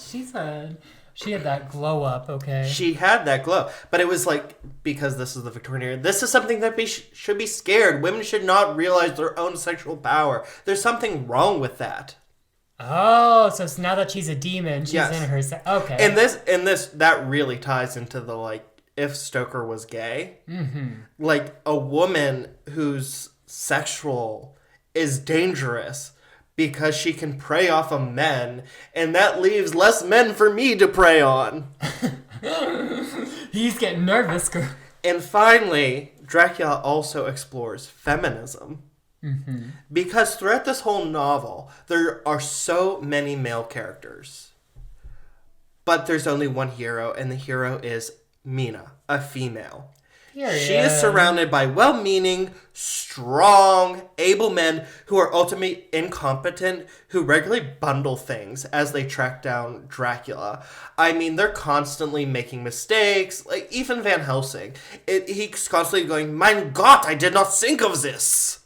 She had that glow up, okay? She had that glow. But it was like, because this is the Victorian era, this is something that should be scared. Women should not realize their own sexual power. There's something wrong with that. Oh, so now that she's a demon, she's Yes. in her... Okay. And this, that really ties into the, like, if Stoker was gay. Mm-hmm. Like, a woman who's sexual is dangerous because she can prey off of men, and that leaves less men for me to prey on. He's getting nervous, girl. And finally, Dracula also explores feminism. Mm-hmm. Because throughout this whole novel, there are so many male characters. But there's only one hero, and the hero is Mina, a female. Period. She is surrounded by well-meaning, strong, able men who are ultimately incompetent, who regularly bundle things as they track down Dracula. I mean, they're constantly making mistakes. Like, even Van Helsing, he's constantly going, "Mein Gott, I did not think of this!"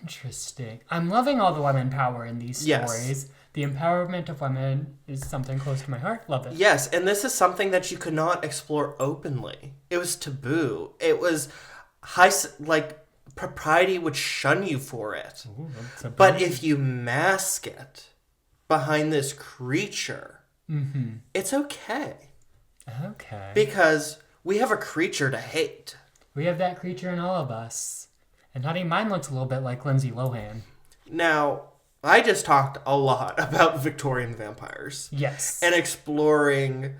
Interesting. I'm loving all the women power in these Yes. stories. The empowerment of women is something close to my heart. Love it. Yes, and this is something that you could not explore openly. It was taboo. It was propriety would shun you for it. Ooh, that's a But if you mask it behind this creature, it's okay. Okay. Because we have a creature to hate. We have that creature in all of us. And honey, mine looks a little bit like Lindsay Lohan. Now, I just talked a lot about Victorian vampires. Yes. And exploring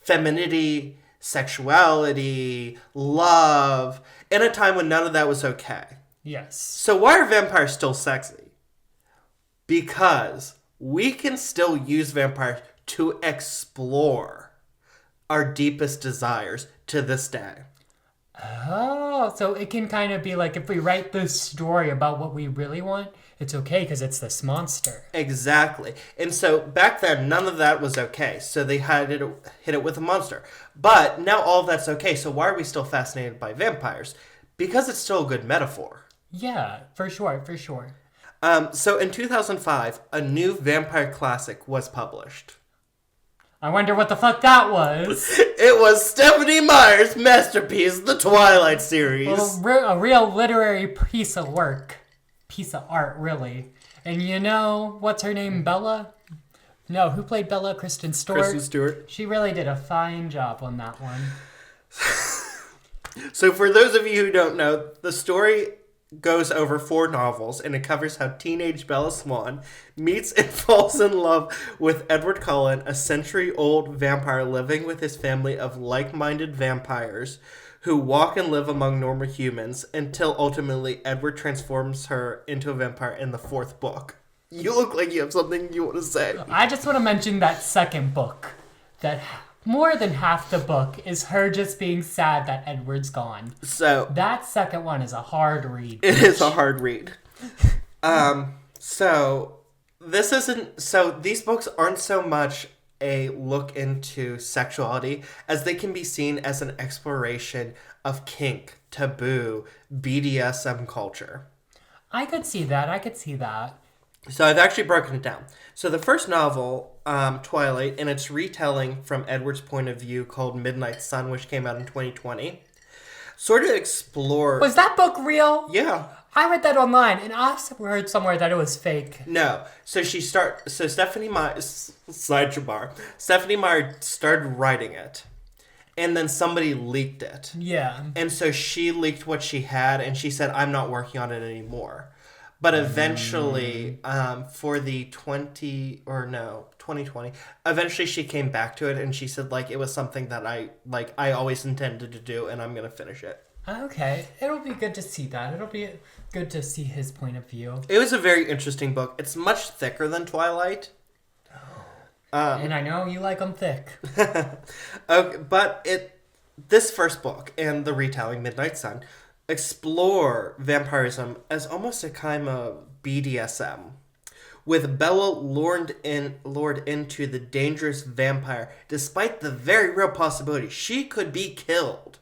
femininity, sexuality, love, in a time when none of that was okay. Yes. So why are vampires still sexy? Because we can still use vampires to explore our deepest desires to this day. Oh, so it can kind of be like if we write this story about what we really want, it's okay because it's this monster. Exactly. And so back then, none of that was okay. So they had to hit it with a monster. But now all of that's okay. So why are we still fascinated by vampires? Because it's still a good metaphor. Yeah, for sure, for sure. So in 2005, a new vampire classic was published. I wonder what the fuck that was. It was Stephanie Meyer's masterpiece, the Twilight series. A real literary piece of work. Piece of art, really. And you know, what's her name, Bella? No, who played Bella? Kristen Stewart? Kristen Stewart. She really did a fine job on that one. So for those of you who don't know, the story goes over 4 novels, and it covers how teenage Bella Swan meets and falls in love with Edward Cullen, a century-old vampire living with his family of like-minded vampires who walk and live among normal humans until ultimately Edward transforms her into a vampire in the 4th book. You look like you have something you want to say. I just want to mention that second book. That more than half the book is her just being sad that Edward's gone. So that second one is a hard read. It is a hard read. So this isn't. So these books aren't so much a look into sexuality as they can be seen as an exploration of kink, taboo, BDSM culture. I could see that. So I've actually broken it down. So the first novel, Twilight, and its retelling from Edward's point of view called Midnight Sun, which came out in 2020, sort of explores... Was that book real? Yeah. I read that online, and I heard somewhere that it was fake. No. So Stephanie Meyer... Stephanie Meyer started writing it, and then somebody leaked it. Yeah. And so she leaked what she had, and she said, I'm not working on it anymore. But eventually, for the 2020, eventually she came back to it and she said, like, it was something that I always intended to do and I'm going to finish it. Okay. It'll be good to see that. It'll be good to see his point of view. It was a very interesting book. It's much thicker than Twilight. And I know you like them thick. Okay, but this first book and the retelling, Midnight Sun, explore vampirism as almost a kind of BDSM, with Bella lured into the dangerous vampire, despite the very real possibility she could be killed.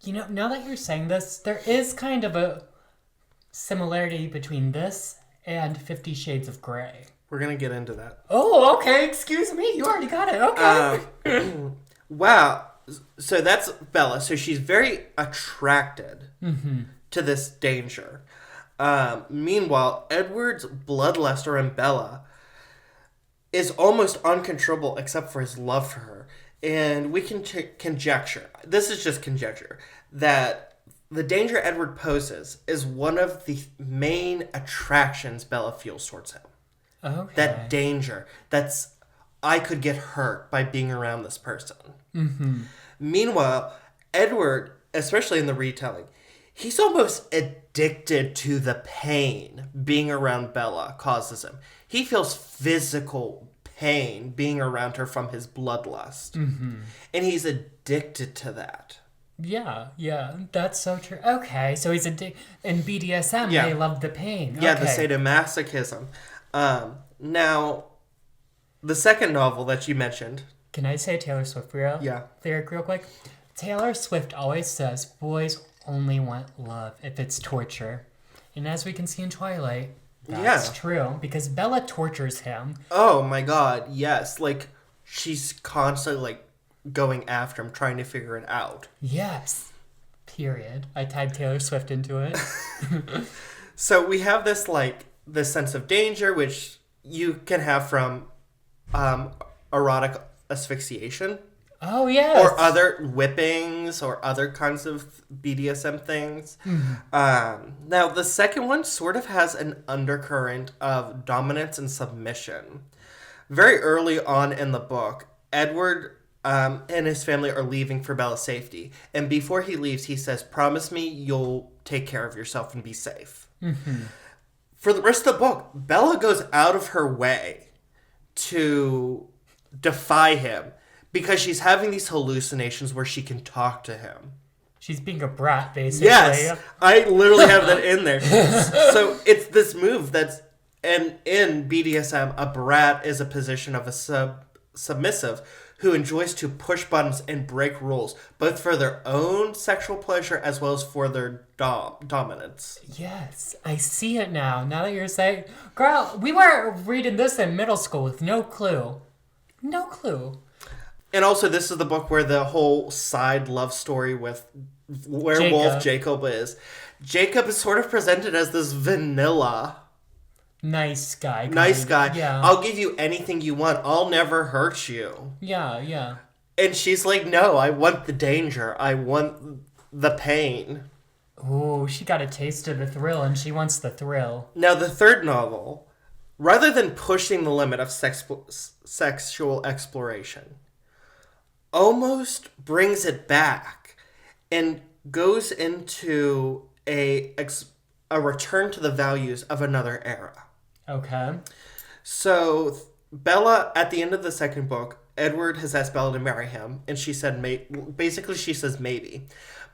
You know, now that you're saying this, there is kind of a similarity between this and 50 Shades of Grey. We're gonna get into that. Oh, okay. Excuse me. You already got it. Okay. Wow. So that's Bella. So she's very attracted to this danger. Meanwhile, Edward's bloodluster in Bella is almost uncontrollable except for his love for her. And we can conjecture, this is just conjecture, that the danger Edward poses is one of the main attractions Bella feels towards him. Okay. That danger. I could get hurt by being around this person. Mm-hmm. Meanwhile, Edward, especially in the retelling, he's almost addicted to the pain being around Bella causes him. He feels physical pain being around her from his bloodlust. Mm-hmm. And he's addicted to that. Yeah, that's so true. Okay, so he's addicted. In BDSM, they love the pain. Yeah, okay. the sadomasochism. Now, the second novel that you mentioned. Can I say Taylor Swift lyric real quick? Taylor Swift always says, boys only want love if it's torture. And as we can see in Twilight, that's true. Because Bella tortures him. Oh my god, yes. Like, she's constantly, like, going after him, trying to figure it out. Yes. Period. I tied Taylor Swift into it. So we have this sense of danger, which you can have from erotic asphyxiation. Oh, yes. Or other whippings or other kinds of BDSM things. Mm-hmm. Now, the second one sort of has an undercurrent of dominance and submission. Very early on in the book, Edward and his family are leaving for Bella's safety. And before he leaves, he says, promise me you'll take care of yourself and be safe. Mm-hmm. For the rest of the book, Bella goes out of her way to defy him because she's having these hallucinations where she can talk to him. She's being a brat, basically. Yes, I literally have that in there. So it's this move that's, and in BDSM, a brat is a position of a submissive who enjoys to push buttons and break rules, both for their own sexual pleasure as well as for their dominance. Yes, I see it now. Now that you're saying, girl, we were reading this in middle school with no clue. No clue. And also, this is the book where the whole side love story with werewolf Jacob is. Jacob is sort of presented as this vanilla nice guy. Nice guy. Yeah. I'll give you anything you want. I'll never hurt you. Yeah, yeah. And she's like, no, I want the danger. I want the pain. Ooh, she got a taste of the thrill, and she wants the thrill. Now, the third novel, rather than pushing the limit of sexual exploration, almost brings it back and goes into a return to the values of another era. Okay. So, Bella, at the end of the second book, Edward has asked Bella to marry him, and she said, basically, she says maybe.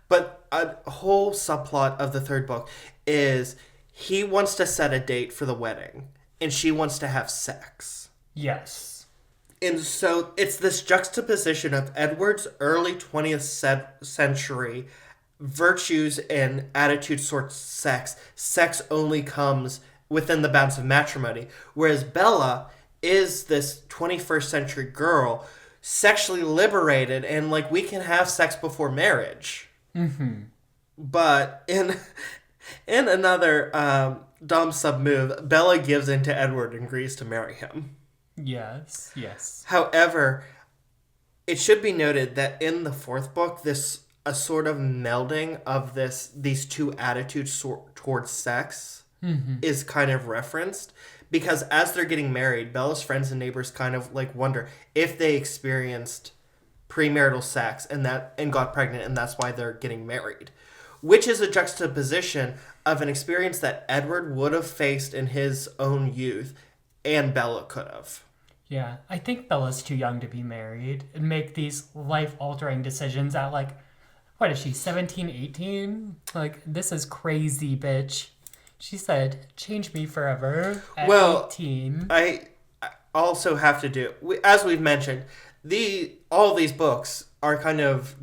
But a whole subplot of the third book is he wants to set a date for the wedding, and she wants to have sex. Yes. And so it's this juxtaposition of Edward's early 20th century virtues and attitudes towards sex. Sex only comes within the bounds of matrimony. Whereas Bella is this 21st century girl, sexually liberated, and like, we can have sex before marriage. Mm-hmm. But in another dom sub move, Bella gives in to Edward and agrees to marry him. Yes, yes. However, it should be noted that in the fourth book, a sort of melding of these two attitudes towards sex is kind of referenced, because as they're getting married, Bella's friends and neighbors kind of like wonder if they experienced premarital sex and got pregnant, and that's why they're getting married, which is a juxtaposition of an experience that Edward would have faced in his own youth and Bella could have. Yeah, I think Bella's too young to be married and make these life-altering decisions at, like, what is she, 17, 18? Like, this is crazy, bitch. She said, change me forever at 18. I also have to do, as we've mentioned, all these books are kind of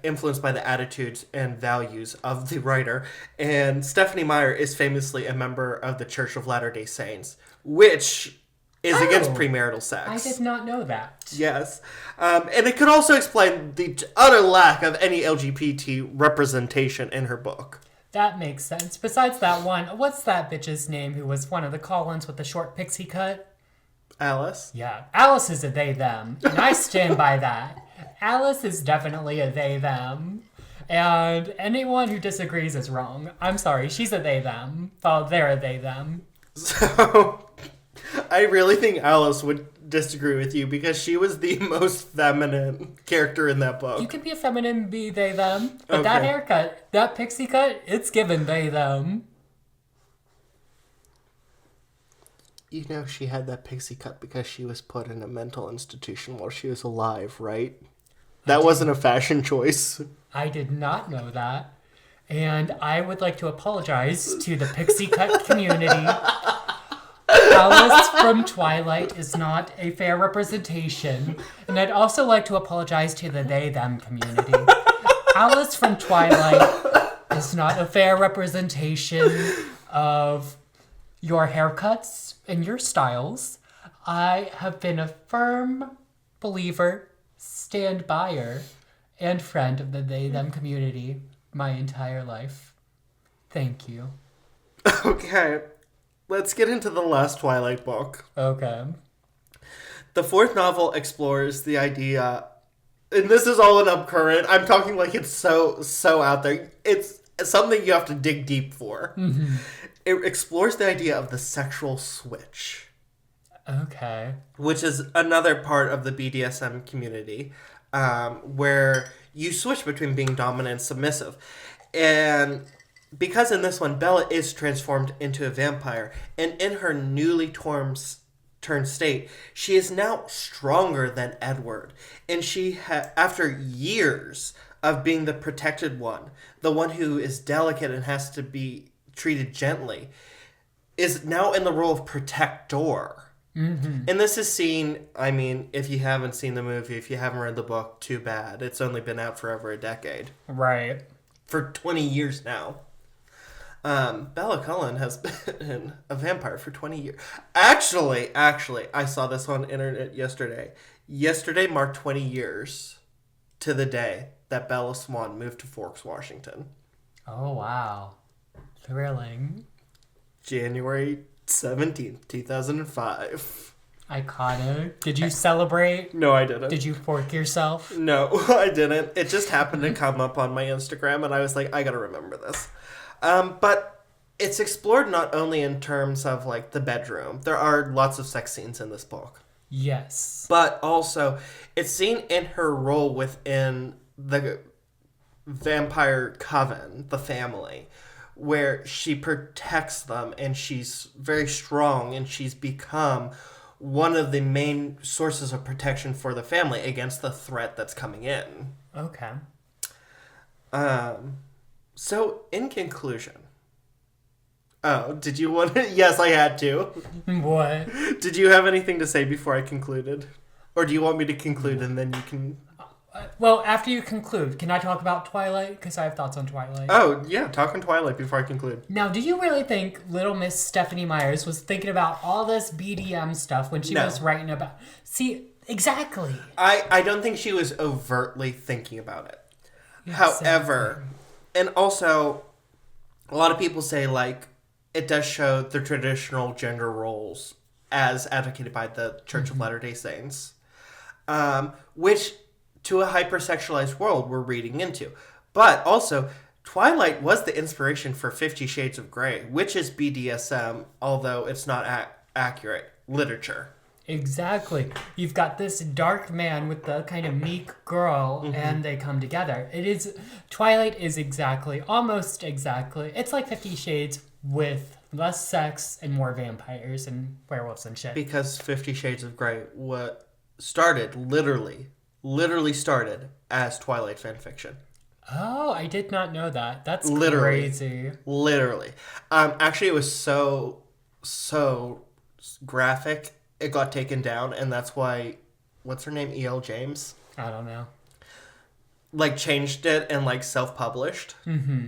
influenced by the attitudes and values of the writer. And Stephanie Meyer is famously a member of the Church of Latter-day Saints, which is against premarital sex. I did not know that. Yes. And it could also explain the utter lack of any LGBT representation in her book. That makes sense. Besides that one, what's that bitch's name who was one of the Collins with the short pixie cut? Alice? Yeah. Alice is a they, them. And I stand by that. Alice is definitely a they, them. And anyone who disagrees is wrong. I'm sorry. She's a they, them. Well, they're a they, them. So, I really think Alice would disagree with you because she was the most feminine character in that book. You can be a feminine, be they, them. But that haircut, that pixie cut, it's given they, them. You know she had that pixie cut because she was put in a mental institution while she was alive, right? That wasn't a fashion choice. I did not know that. And I would like to apologize to the pixie cut community. Alice from Twilight is not a fair representation. And I'd also like to apologize to the they-them community. Alice from Twilight is not a fair representation of your haircuts and your styles. I have been a firm believer, stand-byer, and friend of the they-them community my entire life. Thank you. Okay. Let's get into the last Twilight book. Okay. The fourth novel explores the idea, and this is all an upcurrent. I'm talking like it's so out there. It's something you have to dig deep for. Mm-hmm. It explores the idea of the sexual switch. Okay. Which is another part of the BDSM community, where you switch between being dominant and submissive. And because in this one, Bella is transformed into a vampire, and in her newly turned state, she is now stronger than Edward. And she, after years of being the protected one, the one who is delicate and has to be treated gently, is now in the role of protector. Mm-hmm. And this is seen, I mean, if you haven't seen the movie, if you haven't read the book, too bad. It's only been out for over a decade. Right. For 20 years now. Bella Cullen has been a vampire for 20 years. Actually, I saw this on the internet yesterday. Yesterday marked 20 years to the day that Bella Swan moved to Forks, Washington. Oh, wow. Thrilling. January 17th, 2005. Iconic. Did you celebrate? No, I didn't. Did you fork yourself? No, I didn't. It just happened to come up on my Instagram, and I was like, I gotta remember this. But it's explored not only in terms of, like, the bedroom. There are lots of sex scenes in this book. Yes. But also, it's seen in her role within the vampire coven, the family, where she protects them, and she's very strong, and she's become one of the main sources of protection for the family against the threat that's coming in. Okay. So, in conclusion... Oh, did you want to... Yes, I had to. What? Did you have anything to say before I concluded? Or do you want me to conclude and then you can... Well, after you conclude, can I talk about Twilight? Because I have thoughts on Twilight. Oh, yeah, talk on Twilight before I conclude. Now, do you really think Little Miss Stephanie Myers was thinking about all this BDM stuff when she was writing about... See, exactly. I don't think she was overtly thinking about it. Exactly. However, and also, a lot of people say, like, it does show the traditional gender roles as advocated by the Church of Latter-day Saints, which, to a hypersexualized world, we're reading into. But also, Twilight was the inspiration for 50 Shades of Grey, which is BDSM, although it's not accurate literature. Exactly. You've got this dark man with the kind of meek girl, and they come together. Twilight is almost exactly, it's like 50 Shades with less sex and more vampires and werewolves and shit. Because 50 Shades of Grey literally started as Twilight fanfiction. Oh, I did not know that. That's crazy. Literally. Actually, it was so graphic, it got taken down, and that's why, what's her name, E.L. James? I don't know. Like, changed it and, like, self-published. Mm-hmm.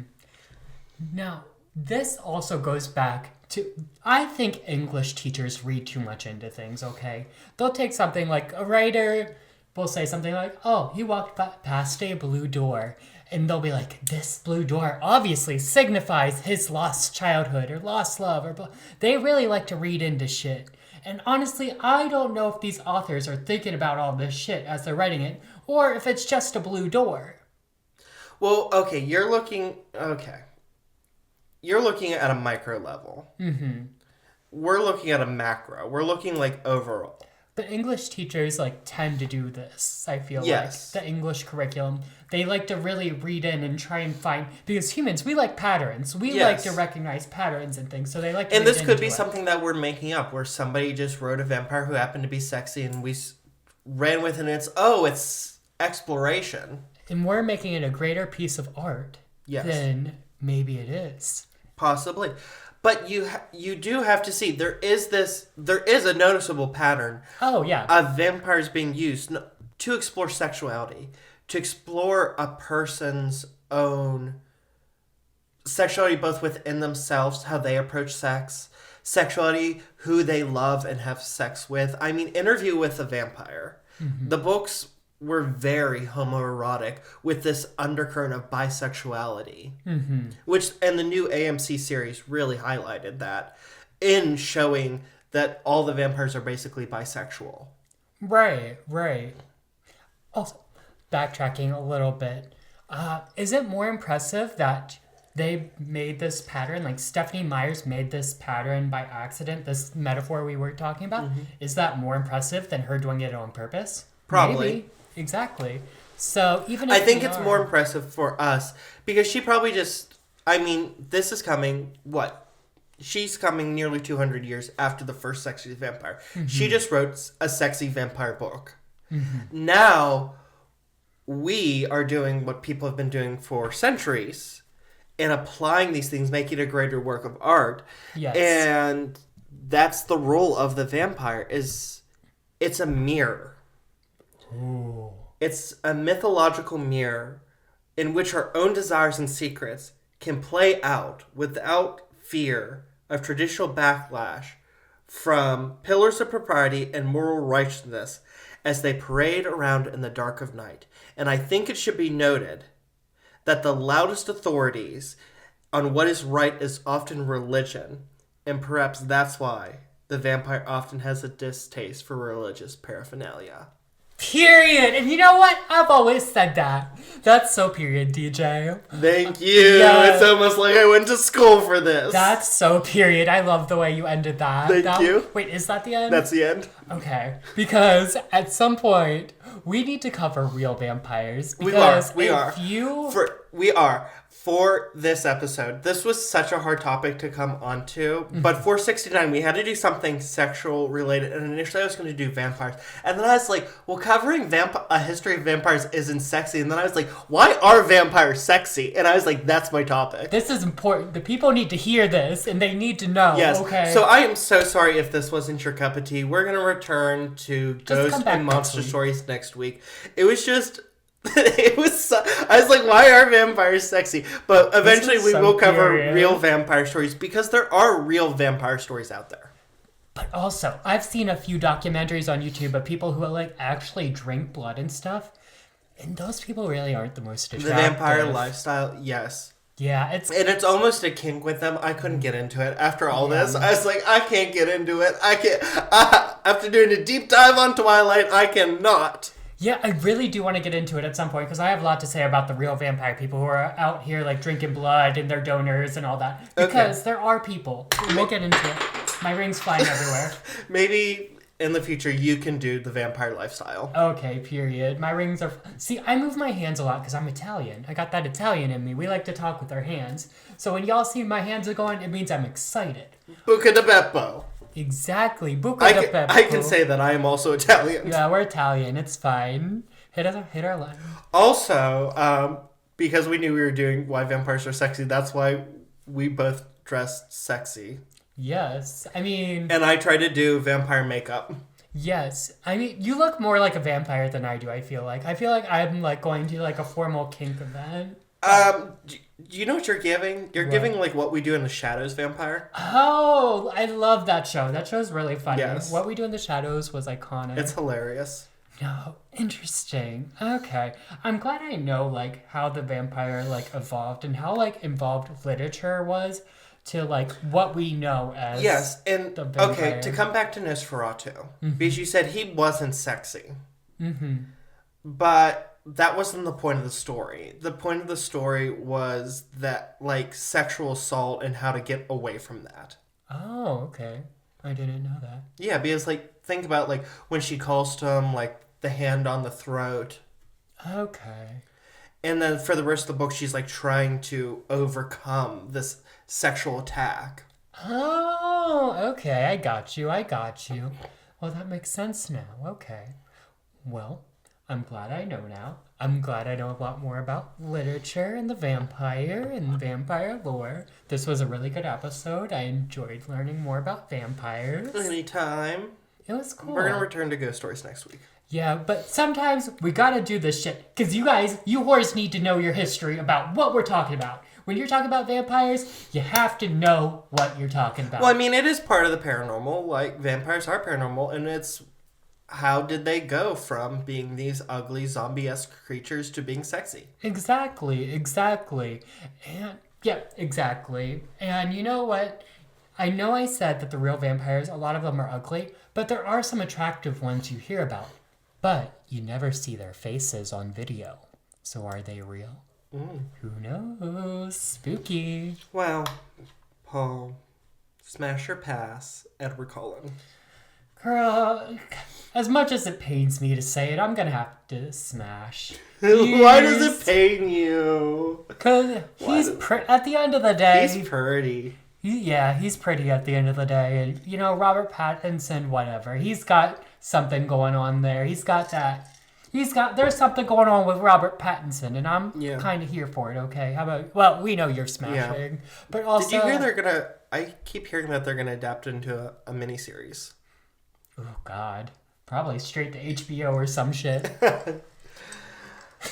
Now, this also goes back to, I think English teachers read too much into things, okay? They'll take something like, a writer will say something like, oh, he walked past a blue door. And they'll be like, this blue door obviously signifies his lost childhood or lost love. They really like to read into shit. And honestly, I don't know if these authors are thinking about all this shit as they're writing it, or if it's just a blue door. Well, okay, you're looking at a micro level. Mm-hmm. We're looking at a macro. We're looking, like, overall. But English teachers, like, tend to do this, I feel yes. like. The English curriculum. They like to really read in and try and find... Because humans, we like patterns. We like to recognize patterns and things, so they like to And read this could be into something that we're making up, where somebody just wrote a vampire who happened to be sexy, and we ran with it, and it's exploration. And we're making it a greater piece of art than maybe it is. Possibly. But you do have to see, there is a noticeable pattern. Oh, yeah. Of vampires being used to explore sexuality, to explore a person's own sexuality, both within themselves, how they approach sex, sexuality, who they love and have sex with. I mean, Interview with a Vampire. Mm-hmm. The books were very homoerotic with this undercurrent of bisexuality, which, and the new AMC series really highlighted that in showing that all the vampires are basically bisexual. Right. Also, backtracking a little bit, is it more impressive that they made this pattern, like Stephanie Myers made this pattern by accident, this metaphor we were talking about? Mm-hmm. Is that more impressive than her doing it on purpose? Probably. Maybe. Exactly. So even if I think it's more impressive for us because she probably this is coming, she's coming nearly 200 years after the first sexy vampire. Mm-hmm. She just wrote a sexy vampire book. Mm-hmm. Now we are doing what people have been doing for centuries and applying these things, making it a greater work of art. Yes. And that's the role of the vampire, it's a mirror. Ooh. It's a mythological mirror in which our own desires and secrets can play out without fear of traditional backlash from pillars of propriety and moral righteousness. as they parade around in the dark of night. And I think it should be noted that the loudest authorities on what is right is often religion, and perhaps that's why the vampire often has a distaste for religious paraphernalia. Period. And you know what? I've always said that. That's so period, DJ. Thank you. Yeah. It's almost like I went to school for this. That's so period. I love the way you ended that. Thank you. Wait, is that the end? That's the end. Okay. Because at some point, we need to cover real vampires. We are. For this episode, this was such a hard topic to come onto, but for 69, we had to do something sexual related, and initially I was going to do vampires, and then I was like, well, covering a history of vampires isn't sexy, and then I was like, why are vampires sexy? And I was like, that's my topic. This is important. The people need to hear this, and they need to know. Yes. Okay. So I am so sorry if this wasn't your cup of tea. We're going to return to Ghost and Monster Stories next week. It was just... I was like, why are vampires sexy? But eventually we will cover real vampire stories because there are real vampire stories out there. But also, I've seen a few documentaries on YouTube of people who like actually drink blood and stuff, and those people really aren't the most attractive. The vampire lifestyle, yes. Yeah, it's almost a kink with them. I couldn't get into it after all this. I was like, I can't get into it. After doing a deep dive on Twilight, I cannot. Yeah, I really do want to get into it at some point because I have a lot to say about the real vampire people who are out here like drinking blood and they're donors and all that. Because there are people. We'll get into it. My ring's flying everywhere. Maybe in the future you can do the vampire lifestyle. Okay, period. My rings are... See, I move my hands a lot because I'm Italian. I got that Italian in me. We like to talk with our hands. So when y'all see my hands are going, it means I'm excited. Buca di Beppo. Exactly. Buca di Beppo. I can say that I am also Italian. Yeah, we're Italian. It's fine. Hit our line. Also, because we knew we were doing why vampires are sexy, that's why we both dressed sexy. Yes. I mean... And I tried to do vampire makeup. Yes. I mean, you look more like a vampire than I do, I feel like. I feel like I'm like going to like a formal kink event. Do you know what you're giving? You're giving like What We Do in the Shadows vampire. Oh, I love that show. That show's really funny. Yes. What We Do in the Shadows was iconic. It's hilarious. No, interesting. Okay. I'm glad I know like how the vampire like evolved and how like involved literature was to like what we know as and the vampire. Okay, to come back to Nosferatu, because you said he wasn't sexy. But that wasn't the point of the story. The point of the story was that, like, sexual assault and how to get away from that. Oh, okay. I didn't know that. Yeah, because, like, think about, like, when she calls to him, like, the hand on the throat. Okay. And then for the rest of the book, she's, like, trying to overcome this sexual attack. Oh, okay. I got you. Well, that makes sense now. Okay. Well... I'm glad I know now. I'm glad I know a lot more about literature and the vampire and vampire lore. This was a really good episode. I enjoyed learning more about vampires. Anytime. It was cool. We're going to return to Ghost Stories next week. Yeah, but sometimes we gotta do this shit. Because you guys, you whores need to know your history about what we're talking about. When you're talking about vampires, you have to know what you're talking about. Well, I mean, it is part of the paranormal. Like, vampires are paranormal, and it's... How did they go from being these ugly zombie-esque creatures to being sexy? Exactly. And, yeah, exactly. And you know what? I know I said that the real vampires, a lot of them are ugly, but there are some attractive ones you hear about. But you never see their faces on video. So are they real? Who knows? Spooky. Well, Paul, smash or pass, Edward Cullen. Girl, as much as it pains me to say it, I'm gonna have to smash. Why does it pain you? Because he's at the end of the day... He's pretty. He's pretty at the end of the day. And, you know, Robert Pattinson, whatever. He's got something going on there. There's something going on with Robert Pattinson, and I'm kind of here for it, okay? How about... Well, we know you're smashing. Yeah. But also... Did you hear I keep hearing that they're gonna adapt it into a miniseries. Oh, God. Probably straight to HBO or some shit.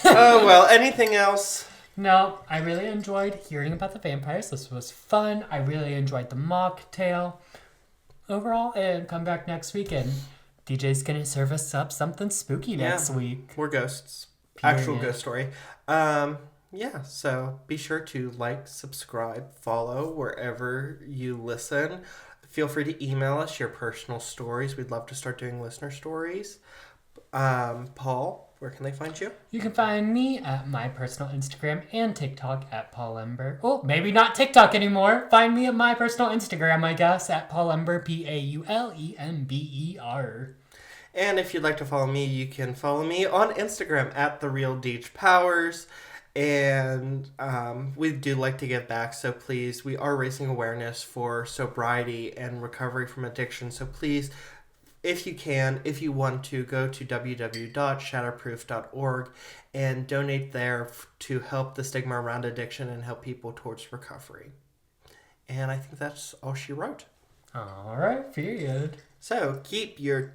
Oh, well, anything else? No, I really enjoyed hearing about the vampires. This was fun. I really enjoyed the mocktail. Overall, and come back next week and DJ's gonna serve us up something spooky next week. More ghosts. Period. Actual ghost story. So be sure to like, subscribe, follow wherever you listen. Feel free to email us your personal stories. We'd love to start doing listener stories. Paul, where can they find you? You can find me at my personal Instagram and TikTok at Paul Ember. Oh, maybe not TikTok anymore. Find me at my personal Instagram, I guess, at Paul Ember, PAULEMBER. And if you'd like to follow me, you can follow me on Instagram at TheRealDeechPowers. And we do like to give back, so please, we are raising awareness for sobriety and recovery from addiction. So please, if you can, if you want to, go to www.shatterproof.org and donate there to help the stigma around addiction and help people towards recovery. And I think that's all she wrote. All right, period. So keep your...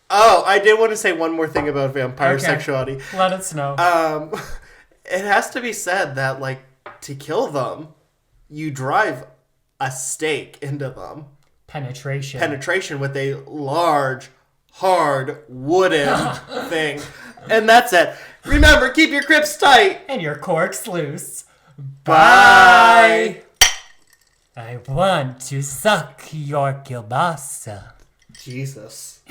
Oh, I did want to say one more thing about vampire sexuality. Let us know. It has to be said that, like, to kill them, you drive a stake into them. Penetration with a large, hard, wooden thing. And that's it. Remember, keep your grips tight. And your corks loose. Bye. I want to suck your kielbasa. Jesus.